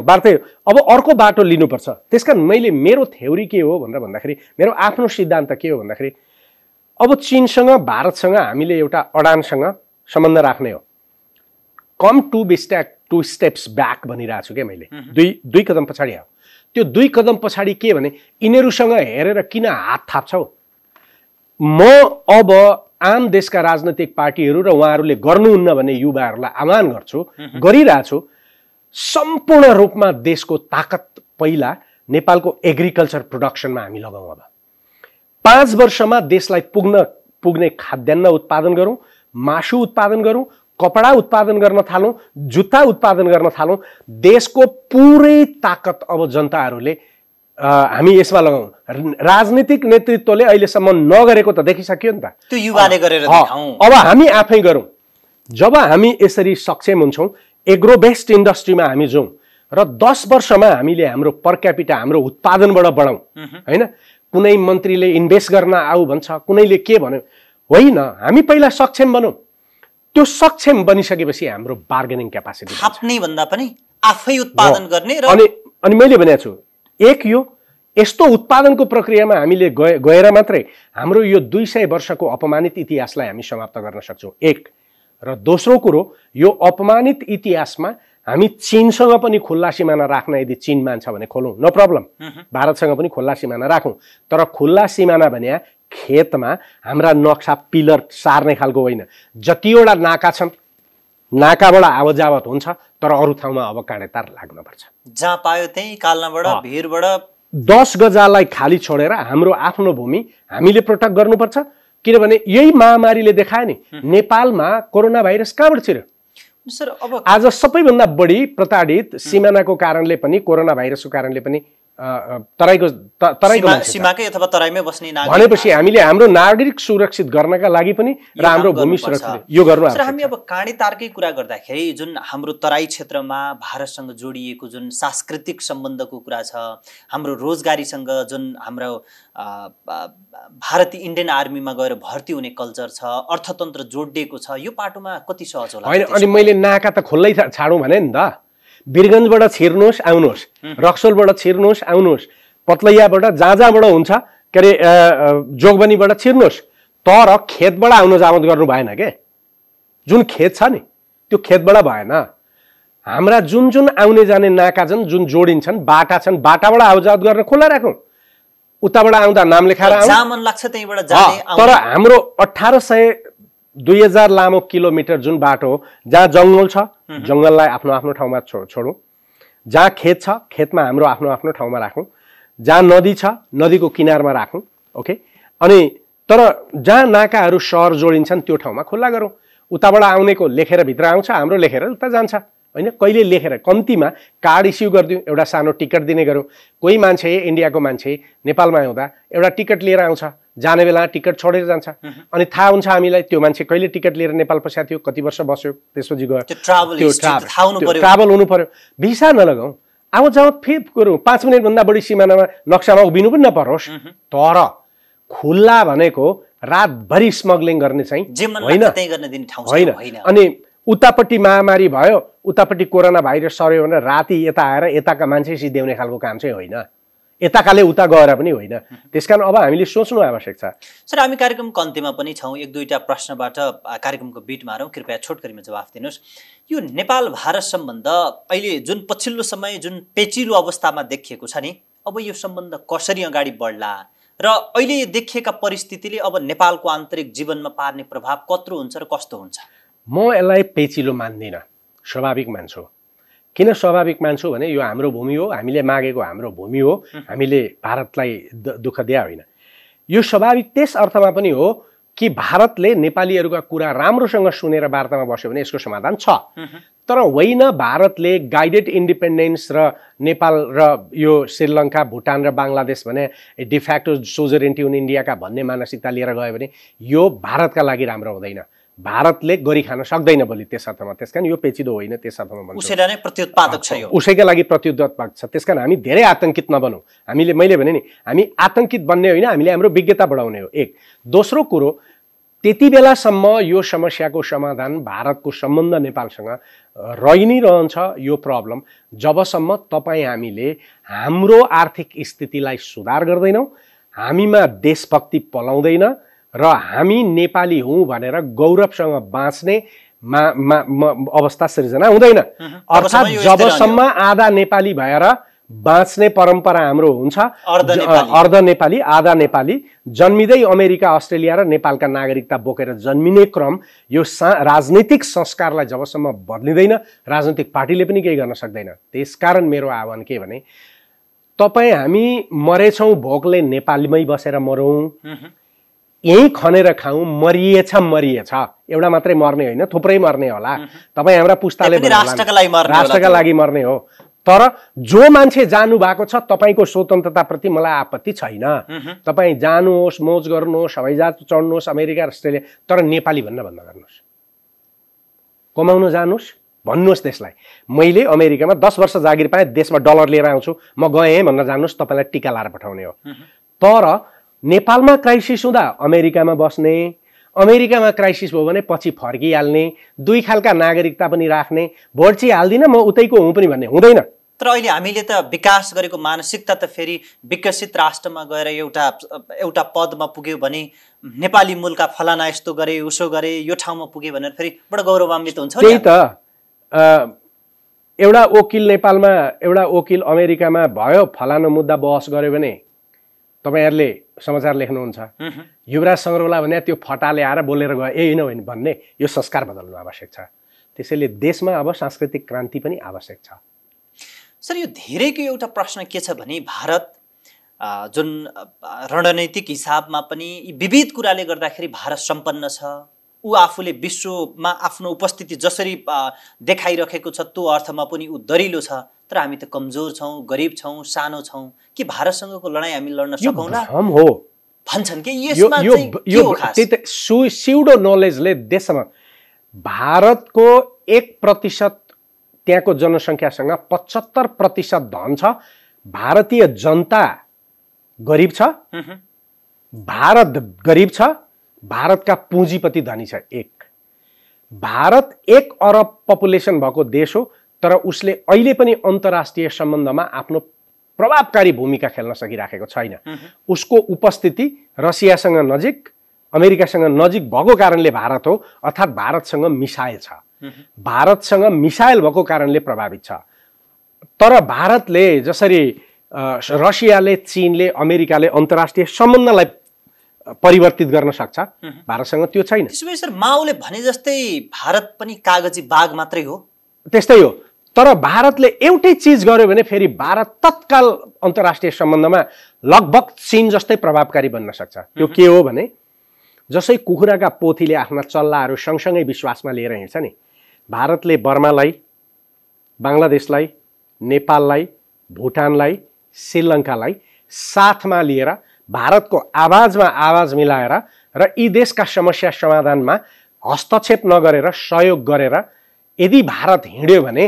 वार्तै अब अर्को बाटो लिनुपर्छ। त्यसकारण मेरो थ्योरी के हो भनेर भन्दाखेरि, मेरो आफ्नो सिद्धान्त के हो भन्दाखेरि, अब चीनसँग भारतसँग हामीले एउटा अडानसँग सम्बन्ध राख्ने हो। कम टु स्टेप्स ब्याक भनिरहेको छु क्या मैले, दुई कदम पछाडि आऊ। त्यो 2 कदम पछाडि के भने यिनीहरूसँग हेरेर किन हात थाप्छौ? म अब आम देशका राजनैतिक पार्टीहरू र उहाँहरूले गर्नुहुन्न भन्ने युवाहरूलाई आह्वान गर्छु, गरिरहेछु, सम्पूर्ण रूपमा देशको ताकत पहिला नेपालको एग्रिकल्चर प्रोडक्सनमा हामी लगाउँ। अब 5 वर्षमा देशलाई पुग्ने खाद्यान्न उत्पादन गरौँ, मासु उत्पादन गरौँ, कपडा उत्पादन गर्न थालौँ, जुत्ता उत्पादन गर्न थालौँ। देशको पुरै ताकत अब जनताहरूले हामी यसमा लगाउँ। राजनीतिक नेतृत्वले अहिलेसम्म नगरेको त देखिसक्यो नि त, त्यो युवाले गरेर देखाउँ। अब हामी आफै गरौँ। जब हामी यसरी सक्षम हुन्छौँ, एग्रो बेस्ड इन्डस्ट्रीमा हामी जाउँ र 10 वर्षमा हामीले हाम्रो पर क्यापिटा हाम्रो उत्पादनबाट बढाउँ। हैन, कुनै मन्त्रीले इन्भेस्ट गर्न आऊ भन्छ, कुनैले के भन्यो, होइन, हामी पहिला सक्षम बनौँ। त्यो सक्षम बनिसकेपछि हाम्रो बार्गेनिङ क्यापासिटी थाप्ने भन्दा पनि आफै उत्पादन गर्ने र अनि मैले भनेको छु, एक यो यस्तो उत्पादनको प्रक्रियामा हामीले गएर मात्रै हाम्रो यो 200 वर्षको अपमानित इतिहासलाई हामी समाप्त गर्न सक्छौँ। एक र दोस्रो कुरो, यो अपमानित इतिहासमा हामी चीनसँग पनि खुल्ला सिमाना राख्न यदि चीन मान्छ भने खोलौँ, नो प्रब्लम। भारतसँग पनि खुल्ला सिमाना राखौँ, तर खुल्ला सिमाना भने खेतमा हाम्रा नक्सा पिलर सार्ने खालको होइन। जतिवटा नाका छन्, नाकाबाट आवत जावत हुन्छ, तर अरू ठाउँमा अब काँडेतार लाग्नुपर्छ। जहाँ पायो त्यही काल्नबाट भिरबाट 10 गजालाई खाली छोडेर हाम्रो आफ्नो भूमि हामीले प्रोटेक्ट गर्नुपर्छ। किनभने यही महामारीले देखायो नि, नेपालमा कोरोना भाइरस कहाँबाट छिर्यो? सर, अब आज सबैभन्दा बढी प्रताडित सिमानाको कारणले पनि, कोरोना भाइरसको कारणले पनि तराईको सीमाकै अथवा तराईमै बस्ने नागरिक भनेपछि हामीले हाम्रो नागरिक सुरक्षित गर्नका लागि पनि र हाम्रो भूमि सुरक्षित यो गर्नु पर्छ। हामी अब काँडेतारकै कुरा गर्दाखेरि जुन हाम्रो तराई क्षेत्रमा भारतसँग जोडिएको जुन सांस्कृतिक सम्बन्धको कुरा छ, हाम्रो रोजगारीसँग जुन हाम्रो भारतीय इन्डियन आर्मीमा गएर भर्ती हुने कल्चर छ, अर्थतन्त्र जोडिएको छ, यो पाटोमा कति सहज होला? होइन, अनि मैले नाका त खुल्लै छाडौँ भने नि त, वीरगञ्जबाट छिर्नुहोस् आउनुहोस्, रक्सोलबाट छिर्नुहोस् आउनुहोस्, पतलैयाबाट जहाँबाट हुन्छ के अरे जोगबनीबाट छिर्नुहोस्, तर खेतबाट आउन जावत गर्नु भएन के। जुन खेत छ नि त्यो खेतबाट भएन। हाम्रा जुन जुन आउने जाने नाका जुन जोडिन्छन्, बाटा छन्, बाटाबाट आवजावत गर्न खुला राखौँ। उताबाट आउँदा नाम लेखाएर आउँ, जहाँ मन लाग्छ त्यहीबाट जाने आउने। तर हाम्रो 1800-2000 लामो किलोमिटर जुन बाटो हो, जहाँ जङ्गल छ जङ्गललाई आफ्नो आफ्नो ठाउँमा छोडौँ, जहाँ खेत छ खेतमा हाम्रो आफ्नो आफ्नो ठाउँमा राखौँ, जहाँ नदी छ नदीको किनारमा राखौँ। ओके, अनि तर जहाँ नाकाहरू सहर जोडिन्छन् त्यो ठाउँमा खुल्ला गरौँ। उताबाट आउनेको लेखेर भित्र आउँछ, हाम्रो लेखेर उता जान्छ होइन। कहिले लेखेर कम्तीमा कार्ड इस्यु गरिदिउँ, एउटा सानो टिकट दिने गरौँ। कोही मान्छे इन्डियाको मान्छे नेपालमा आउँदा एउटा टिकट लिएर आउँछ, जाने बेला टिकट छोडेर जान्छ, अनि थाहा हुन्छ हामीलाई त्यो मान्छे कहिले टिकट लिएर नेपाल पस्या थियो, कति वर्ष बस्यो, त्यसपछि गयो, त्यो ट्राभल हुनु पर्यो। भिसा नलगाउँ, आवजावत फेरि गरौँ, 5 मिनटभन्दा बढी सिमानामा नक्सामा उभिनु पनि नपरोस्। तर खुल्ला भनेको रातभरि स्मग्लिङ गर्ने चाहिँ होइन। अनि उतापट्टि महामारी भयो, उतापट्टि कोरोना भाइरस सर्यो भने राति यता आएर यताका मान्छे सिध्याउने खालको काम चाहिँ होइन, यताकाले उता गएर पनि होइन। त्यसकारण अब हामीले सोच्नु आवश्यक छ। सर, हामी कार्यक्रमको अन्त्यमा पनि छौँ। 1-2टा प्रश्नबाट कार्यक्रमको बिटमा रौँ, कृपया छोटकरीमा जवाफ दिनुहोस्। यो नेपाल भारत सम्बन्ध अहिले जुन पछिल्लो समय जुन पेचिलो अवस्थामा देखिएको छ नि, अब यो सम्बन्ध कसरी अगाडि बढ्ला र अहिले देखिएका परिस्थितिले अब नेपालको आन्तरिक जीवनमा पार्ने प्रभाव कत्रो हुन्छ र कस्तो हुन्छ? म यसलाई पेचिलो मान्दिनँ, स्वाभाविक मान्छु। किन स्वाभाविक मान्छु भने यो हाम्रो भूमि हो, हामीले मागेको हाम्रो भूमि हो, हामीले भारतलाई दुःख दिया होइन। यो स्वाभाविक त्यस अर्थमा पनि हो कि भारतले नेपालीहरूका कुरा राम्रोसँग सुनेर वार्तामा बस्यो भने यसको समाधान छ। तर होइन भारतले गाइडेड इन्डिपेन्डेन्स र नेपाल र यो श्रीलङ्का, भुटान र बङ्गलादेश भने डिफ्याक्टो सोजरेन्टी इन इन्डियाका भन्ने मानसिकता लिएर गयो भने यो भारतका लागि राम्रो हुँदैन। भारतले गरी खान सक्दैन भोलि त्यस अर्थमा। त्यसकारण यो पेचिलो होइन त्यस अर्थमा भन्छु। उसैलाई नै प्रत्युत्पादक छ, यो उसैका लागि प्रत्युत्पादक छ। त्यसकारण हामी धेरै आतंकित नबनौँ। हामीले मैले भने नि हामी आतंकित बन्ने होइन, हामीले हाम्रो विज्ञता बढाउने हो। एक दोस्रो कुरो, त्यति बेलासम्म यो समस्याको समाधान भारतको सम्बन्ध नेपालसँग रहि नै रहन्छ यो प्रब्लम, जबसम्म तपाईँ हामीले हाम्रो आर्थिक स्थितिलाई सुधार गर्दैनौँ, हामीमा देशभक्ति पलाउँदैन र हामी नेपाली हौँ भनेर गौरवसँग बाँच्ने अवस्था सृजना हुँदैन। अर्थात् जबसम्म आधा नेपाली भएर बाँच्ने परम्परा हाम्रो हुन्छ, अर्ध नेपाली आधा नेपाली जन्मिँदै अमेरिका, अस्ट्रेलिया र नेपालका नागरिकता बोकेर जन्मिने क्रम, यो राजनीतिक संस्कारलाई जबसम्म बदलिँदैन राजनीतिक पार्टीले पनि केही गर्न सक्दैन। त्यसकारण मेरो आह्वान के भने, तपाईँ हामी मरेछौँ भोकले नेपालमै बसेर मरौँ, यही खनेर खाउँ, मरिएछ एउटा मात्रै मर्ने होइन, थुप्रै मर्ने होला। तपाईँ हाम्रा पुस्ताले राष्ट्रका लागि मर्ने हो। तर जो मान्छे जानु भएको छ तपाईँको स्वतन्त्रताप्रति मलाई आपत्ति छैन। तपाईँ जानुहोस्, मोज गर्नुहोस्, हवाईजहाज चढ्नुहोस्, अमेरिका, अस्ट्रेलिया, तर नेपाली भन्न बन्द गर्नुहोस्। कमाउन जानुहोस्, भन्नुहोस् देशलाई मैले अमेरिकामा 10 वर्ष जागिर पाएँ, देशमा डलर लिएर आउँछु, म गएँ भन्न जानुहोस्, तपाईँलाई टिका लाएर पठाउने हो। तर नेपालमा क्राइसिस हुँदा अमेरिकामा बस्ने, अमेरिकामा क्राइसिस भयो भने पछि फर्किहाल्ने, दुई खालका नागरिकता पनि राख्ने, भोट चाहिँ हाल्दिनँ म उतैको हुँ पनि भन्ने हुँदैन। तर अहिले हामीले त विकास गरेको मानसिकता त फेरि विकसित राष्ट्रमा गएर एउटा पदमा पुग्यो भने नेपाली मूलका फलाना यस्तो गरे, उसो गरे, यो ठाउँमा पुगे भनेर फेरि बडो गौरवान्वित हुन्छ। त्यही त एउटा वकिल नेपालमा, एउटा वकिल अमेरिकामा भयो, फलाना मुद्दा बहस गर्यो भने तपाईहरुले समाचार लेख्नुहुन्छ, युवराज सङ्ग्रौला भने त्यो फटाले आएर बोलेर गयो, ए होइन भन्ने, यो संस्कार बदल्नु आवश्यक छ। त्यसैले देशमा अब सांस्कृतिक क्रान्ति पनि आवश्यक छ। सर, यो धेरैको एउटा प्रश्न के छ भने भारत जुन रणनीतिक हिसाबमा पनि विविध कुराले गर्दाखेरि भारत सम्पन्न छ, ऊ आफूले विश्वमा आफ्नो उपस्थिति जसरी देखाइरहेको छ त्यो अर्थमा पनि ऊ दरिलो छ, तर हामी त कमजोर छौँ, गरिब छौँ, सानो छौँ। के भारतसँगको लडाईँ हामी लड्न सकौँला हो भन्छन् कि यसमा चाहिँ के हो खास? त्यही त स्युडो नलेजले देशमा भारतको 1% त्यहाँको जनसङ्ख्यासँग 75% धन छ, भारतीय जनता गरिब छ, भारत गरिब छ, भारतका पुँजीपति धनी छ। भारत 1 अरब पपुलेसन भएको देश हो, तर उसले अहिले पनि अन्तर्राष्ट्रिय सम्बन्धमा आफ्नो प्रभावकारी भूमिका खेल्न सकिराखेको छैन। उसको उपस्थिति रसियासँग नजिक, अमेरिकासँग नजिक भएको कारणले भारत हो, अर्थात् भारतसँग मिसाइल छ। भारतसँग मिसाइल भएको कारणले प्रभावित छ। तर भारतले जसरी रसियाले, चीनले, अमेरिकाले अन्तर्राष्ट्रिय सम्बन्धलाई परिवर्तित गर्न सक्छ, भारतसँग त्यो छैन। त्यसो सर माओले भने जस्तै भारत पनि कागजी बाघ मात्रै हो? त्यस्तै हो। तर भारतले एउटै चिज गर्यो भने फेरि भारत तत्काल अन्तर्राष्ट्रिय सम्बन्धमा लगभग चीन जस्तै प्रभावकारी बन्न सक्छ। त्यो के हो भने जसै कुखुराका पोथीले आफ्ना चल्लाहरू सँगसँगै विश्वासमा लिएर हिँड्छ नि, भारतले बर्मालाई, बङ्गलादेशलाई, नेपाललाई, भुटानलाई, श्रीलङ्कालाई साथमा लिएर भारतको आवाजमा आवाज मिलाएर र यी देशका समस्या समाधानमा हस्तक्षेप नगरेर सहयोग गरेर यदि भारत हिँड्यो भने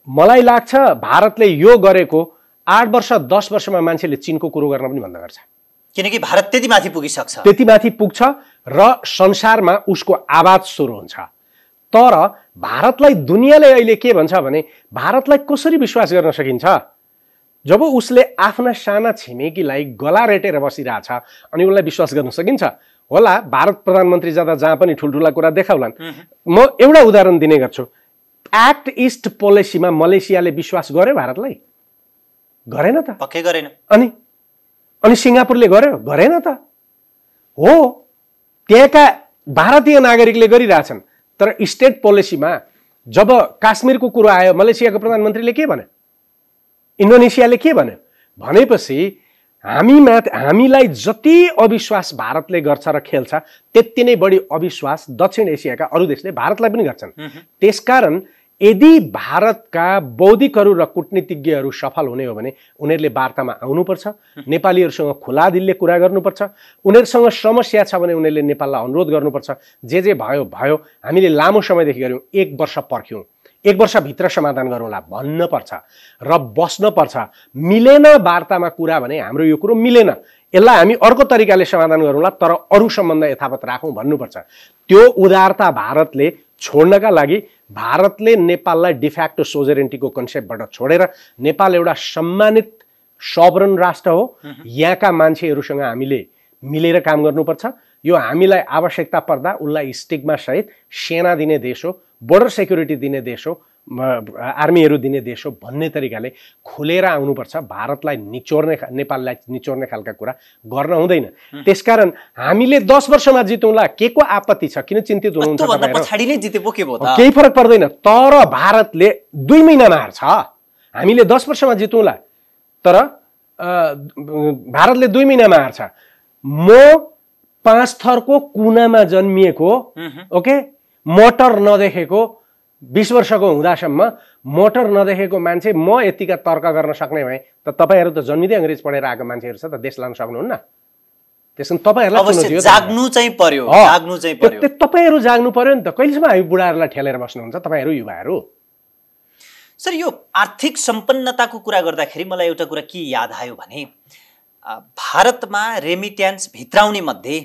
मलाई लाग्छ भारतले यो गरेको 8 वर्ष 10 वर्षमा मान्छेले चीनको कुरो गर्न पनि बन्द गर्छ। किनकि भारत त्यति माथि पुगिसक्छ, त्यति माथि पुग्छ र संसारमा उसको आवाज सुरु हुन्छ। तर भारतलाई दुनियाँले अहिले के भन्छ भने भारतलाई कसरी विश्वास गर्न सकिन्छ जब उसले आफ्ना साना छिमेकीलाई गला रेटेर बसिरहेछ अनि उसलाई विश्वास गर्न सकिन्छ? होला भारत प्रधानमन्त्री जाँदा जहाँ पनि ठुल्ठुला कुरा देखाउलान्। म एउटा उदाहरण दिने गर्छु। एक्ट इस्ट पोलिसीमा मलेसियाले विश्वास गर्यो भारतलाई? गरेन त, पक्कै गरेन। अनि सिङ्गापुरले गर्यो? गरेन त। हो, त्यहाँका भारतीय नागरिकले गरिरहेछन्। तर स्टेट पोलिसीमा जब काश्मीरको कुरो आयो मलेसियाको प्रधानमन्त्रीले के भन्यो? इन्डोनेसियाले के भन्यो? भनेपछि हामीलाई जति अविश्वास भारतले गर्छ र खेल्छ त्यति नै बढी अविश्वास दक्षिण एसियाका अरू देशले भारतलाई पनि गर्छन्। त्यसकारण यदि भारतका बौद्धिकहरू र कूटनीतिज्ञहरू सफल हुने हो भने उनीहरूले वार्तामा आउनुपर्छ, नेपालीहरूसँग खुला दिलले कुरा गर्नुपर्छ, उनीहरूसँग समस्या छ भने उनीहरूले नेपाललाई अनुरोध गर्नुपर्छ। जे भयो भयो, हामीले लामो समयदेखि गऱ्यौँ, 1 वर्ष पर्ख्यौँ, 1 वर्षभित्र समाधान गरौँला भन्नुपर्छ र बस्नुपर्छ। मिलेन वार्तामा कुरा भने हाम्रो यो कुरो मिलेन, यसलाई हामी अर्को तरिकाले समाधान गरौँला तर अरू सम्बन्ध यथावत राखौँ भन्नुपर्छ। त्यो उदारता भारतले छोड्नका लागि भारतले नेपाललाई डिफ्याक्टो सोजरेन्टीको कन्सेप्टबाट छोडेर नेपाल एउटा सम्मानित सभरन राष्ट्र हो, यहाँका मान्छेहरूसँग हामीले मिलेर काम गर्नुपर्छ। यो हामीलाई आवश्यकता पर्दा उसलाई स्टिगमा सहित सेना दिने देश हो, बोर्डर सेक्युरिटी दिने देश हो, आर्मीहरू दिने देश हो भन्ने तरिकाले खुलेर आउनुपर्छ। भारतलाई निचोर्ने, नेपाललाई निचोर्ने खालका कुरा गर्न हुँदैन। त्यसकारण हामीले 10 वर्षमा जितौँला, के को आपत्ति छ? किन चिन्तित हुनुहुन्छ? पछाडि नै जिते पो के भयो त? केही फरक पर्दैन। तर भारतले 2 महिनामा हार्छ, हामीले 10 वर्षमा जितौँला तर भारतले 2 महिनामा हार्छ। म 5 थरको कुनामा जन्मिएको, ओके, मोटर नदेखेको, 20 वर्षको हुँदासम्म मोटर नदेखेको मान्छे म यतिका तर्क गर्न सक्ने भए त तपाईहरु त जन्मिँदै अंग्रेज पढेर आएको मान्छेहरु छ त देश लान सक्नुहुन्न। त्यसैले तपाईहरुलाई चुनौती हो, जाग्नु चाहिँ पर्यो, जाग्नु चाहिँ पर्यो। तपाईहरु जाग्नु पर्यो नि त। कहिलेसम्म हामी बुढाहरुलाई ठेलेर बस्नुहुन्छ तपाईहरु युवाहरु? सर यो आर्थिक सम्पन्नताको कुरा गर्दाखेरि मलाई एउटा कुरा के याद आयो भने भारतमा रेमिट्यान्स भित्राउने मध्ये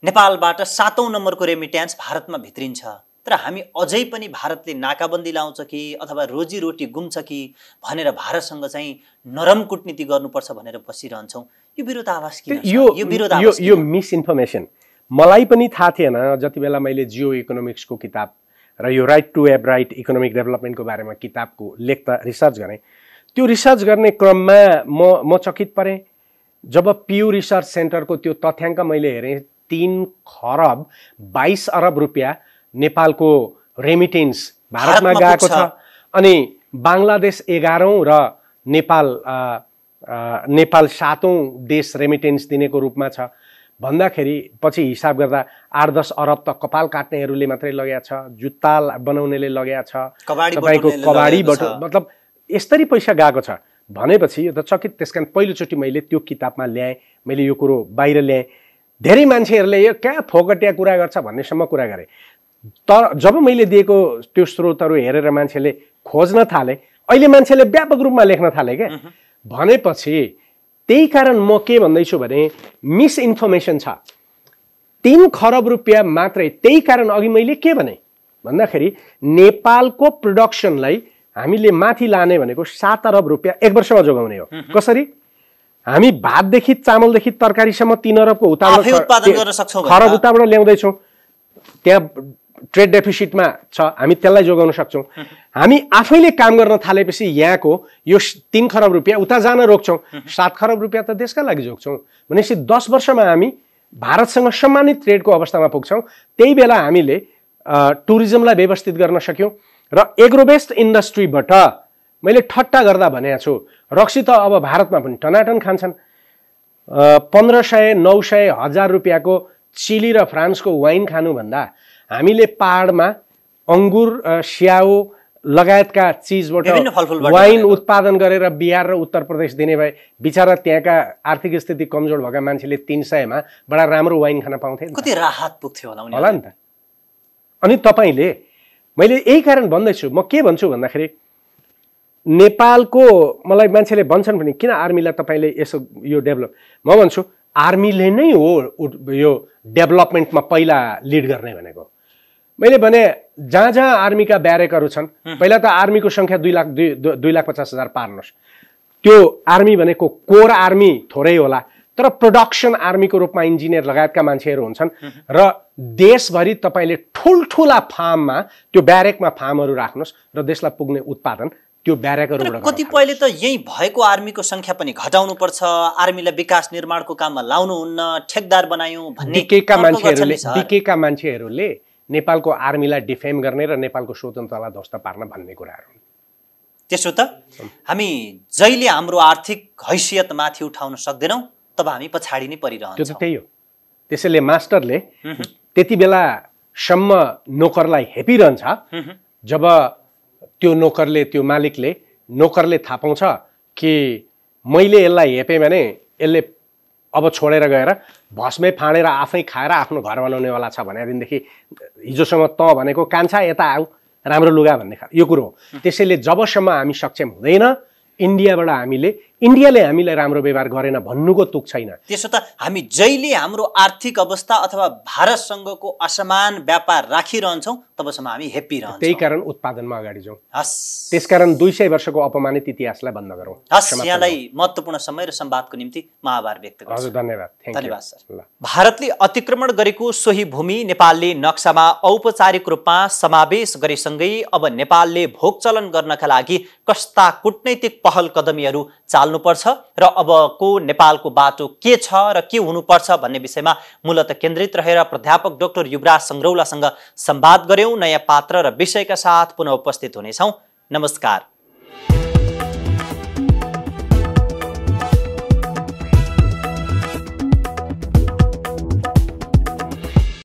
नेपालबाट 7औं नम्बरको रेमिट्यान्स भारतमा भित्रिन्छ। तर हामी अझै पनि भारतले नाकाबन्दी लाउँछ कि अथवा रोजीरोटी गुम्छ कि भनेर भारतसँग चाहिँ नरम कूटनीति गर्नुपर्छ भनेर बसिरहन्छौँ। यो विरोधाभास किन? यो मिसइन्फर्मेसन मलाई पनि थाहा थिएन। जति बेला मैले जियो इकोनोमिक्सको किताब र यो राइट टु एब राइट इकोनोमिक डेभलपमेन्टको बारेमा किताबको लेख्दा रिसर्च गरेँ, त्यो रिसर्च गर्ने क्रममा म चकित परेँ। जब पियू रिसर्च सेन्टरको त्यो तथ्याङ्क मैले हेरेँ, 3 खरब 22 अरब रुपियाँ नेपालको रेमिटेन्स भारतमा गएको छ। अनि बङ्गलादेश 11औं र नेपाल 7औं देश रेमिटेन्स दिनेको रूपमा छ भन्दाखेरि पछि हिसाब गर्दा 8-10 अरब त कपाल काट्नेहरूले मात्रै लगेको छ, जुत्ता बनाउनेले लगेको छ, तपाईको कबाडीबाट मतलब यसरी पैसा गएको छ भनेपछि यो त चकित। त्यसकारण पहिलोचोटि मैले त्यो किताबमा ल्याएँ, मैले यो कुरो बाहिर ल्याएँ। धेरै मान्छेहरूले यो क्या फोकटिया कुरा गर्छ भन्नेसम्म कुरा गरे। तर जब मैले दिएको त्यो स्रोतहरू हेरेर मान्छेले खोज्न थाले, अहिले मान्छेले व्यापक रूपमा लेख्न थाले क्या। भनेपछि त्यही कारण म के भन्दैछु भने मिसइन्फर्मेसन छ। 3 खरब रुपियाँ मात्रै। त्यही कारण अघि मैले के भने भन्दाखेरि नेपालको प्रोडक्सनलाई हामीले माथि लाने भनेको 7 अरब रुपियाँ 1 वर्षमा जोगाउने हो। कसरी? हामी भातदेखि चामलदेखि तरकारीसम्म 3 अरबको खरब उताबाट ल्याउँदैछौँ। त्यहाँ ट्रेड डेफिसिटमा छ, हामी त्यसलाई जोगाउन सक्छौँ। हामी आफैले काम गर्न थालेपछि यहाँको यो 3 खरब रुपियाँ उता जान रोक्छौँ, 7 खरब रुपियाँ त देशका लागि जोग्छौँ भनेपछि 10 वर्षमा हामी भारतसँग सम्मानित ट्रेडको अवस्थामा पुग्छौँ। त्यही बेला हामीले टुरिज्मलाई व्यवस्थित गर्न सक्यौँ र एग्रोबेस्ड इन्डस्ट्रीबाट मैले ठट्टा गर्दा भनेको छु, रक्सी त अब भारतमा पनि टनाटन खान्छन्। 1500, 900, 1000 रुपियाँको चिली र फ्रान्सको वाइन खानुभन्दा हामीले पहाडमा अङ्गुर, स्याउ लगायतका चिजबाट वाइन उत्पादन गरेर बिहार र उत्तर प्रदेश दिने भए बिचरा त्यहाँका आर्थिक स्थिति कमजोर भएका मान्छेले 300 मा बडा राम्रो वाइन खान पाउँथे। कति राहत पुग्थ्यो होला नि त। अनि तपाईले, मैले यही कारण भन्दैछु, म के भन्छु भन्दाखेरि नेपालको, मलाई मान्छेले भन्छन् भने किन आर्मीलाई तपाईले यसो यो डेभलप, म भन्छु आर्मीले नै हो यो डेभलपमेन्टमा पहिला लिड गर्ने भनेको। मैले भने जहाँ जहाँ आर्मीका ब्यारेकहरू छन्, पहिला त आर्मीको संख्या 2,50,000 पार्नुहोस्। त्यो आर्मी भनेको कोर आर्मी थोरै होला, तर प्रोडक्सन आर्मीको रूपमा इन्जिनियर लगायतका मान्छेहरू हुन्छन् र देशभरि तपाईले ठुल्ठुला फार्ममा, त्यो ब्यारेकमा फार्महरू राख्नुहोस् र देशलाई पुग्ने उत्पादन त्यो ब्यारेकहरूबाट। कतिपयले त यही भएको आर्मीको संख्या पनि घटाउनु पर्छ, आर्मीलाई विकास निर्माणको काममा लाउनुहुन्न, ठेकदार बनायौँ भन्ने बिकेका मान्छेहरूले नेपालको आर्मीलाई डिफेम गर्ने र नेपालको स्वतन्त्रतालाई ध्वस्त पार्न भन्ने कुराहरू हुन्। त्यसो त हामी जहिले हाम्रो आर्थिक हैसियत माथि उठाउन सक्दैनौँ तब हामी पछाडि नै परिरहन्छौँ। त्यो त त्यही हो। त्यसैले मास्टरले त्यति बेलासम्म नोकरलाई हेपिरहन्छ जब त्यो नोकरले, त्यो मालिकले, नोकरले थाहा पाउँछ कि मैले यसलाई हेपेँ भने यसले अब छोडेर गएर भस्मै फाँडेर आफै खाएर आफ्नो घर बनाउनेवाला छ भने दिनदेखि हिजोसम्म त भनेको कान्छा यता आऊ राम्रो लुगा भन्ने यो कुरो हो। त्यसैले जबसम्म हामी सक्षम हुँदैन इन्डियाले हामीलाई राम्रो व्यवहार गरेन भन्नुको तुक छैन। त्यसो त हामी जहिले हाम्रो आर्थिक अवस्था अथवा भारतसँगको असमान व्यापार राखिरहन्छौँ तबसम्म हामी हेप्पी रहन्छौँ। त्यही कारण उत्पादनमा अगाडि जाउँ। हस्, त्यसकारण 200 वर्षको अपमानित इतिहासलाई बन्द गरौँ। हस्, यहाँलाई महत्त्वपूर्ण समय र संवादको निम्ति म आभार व्यक्त गर्छु। हजुर, धन्यवाद। धन्यवाद सर। भारतले अतिक्रमण गरेको सोही भूमि नेपालले नक्सामा औपचारिक रूपमा समावेश गरेसँगै अब नेपालले भोगचलन गर्नका लागि कस्ता कूटनैतिक पहल कदमीहरू चाल्नुपर्छ र अबको नेपालको बाटो के छ र के हुनुपर्छ भन्ने विषयमा मूलतः केन्द्रित रहेर प्राध्यापक डाक्टर युवराज सङ्ग्रौलासँग संवाद गर्यौं। नयाँ पात्र र विषयका साथ पुनः उपस्थित हुनेछौँ। नमस्कार।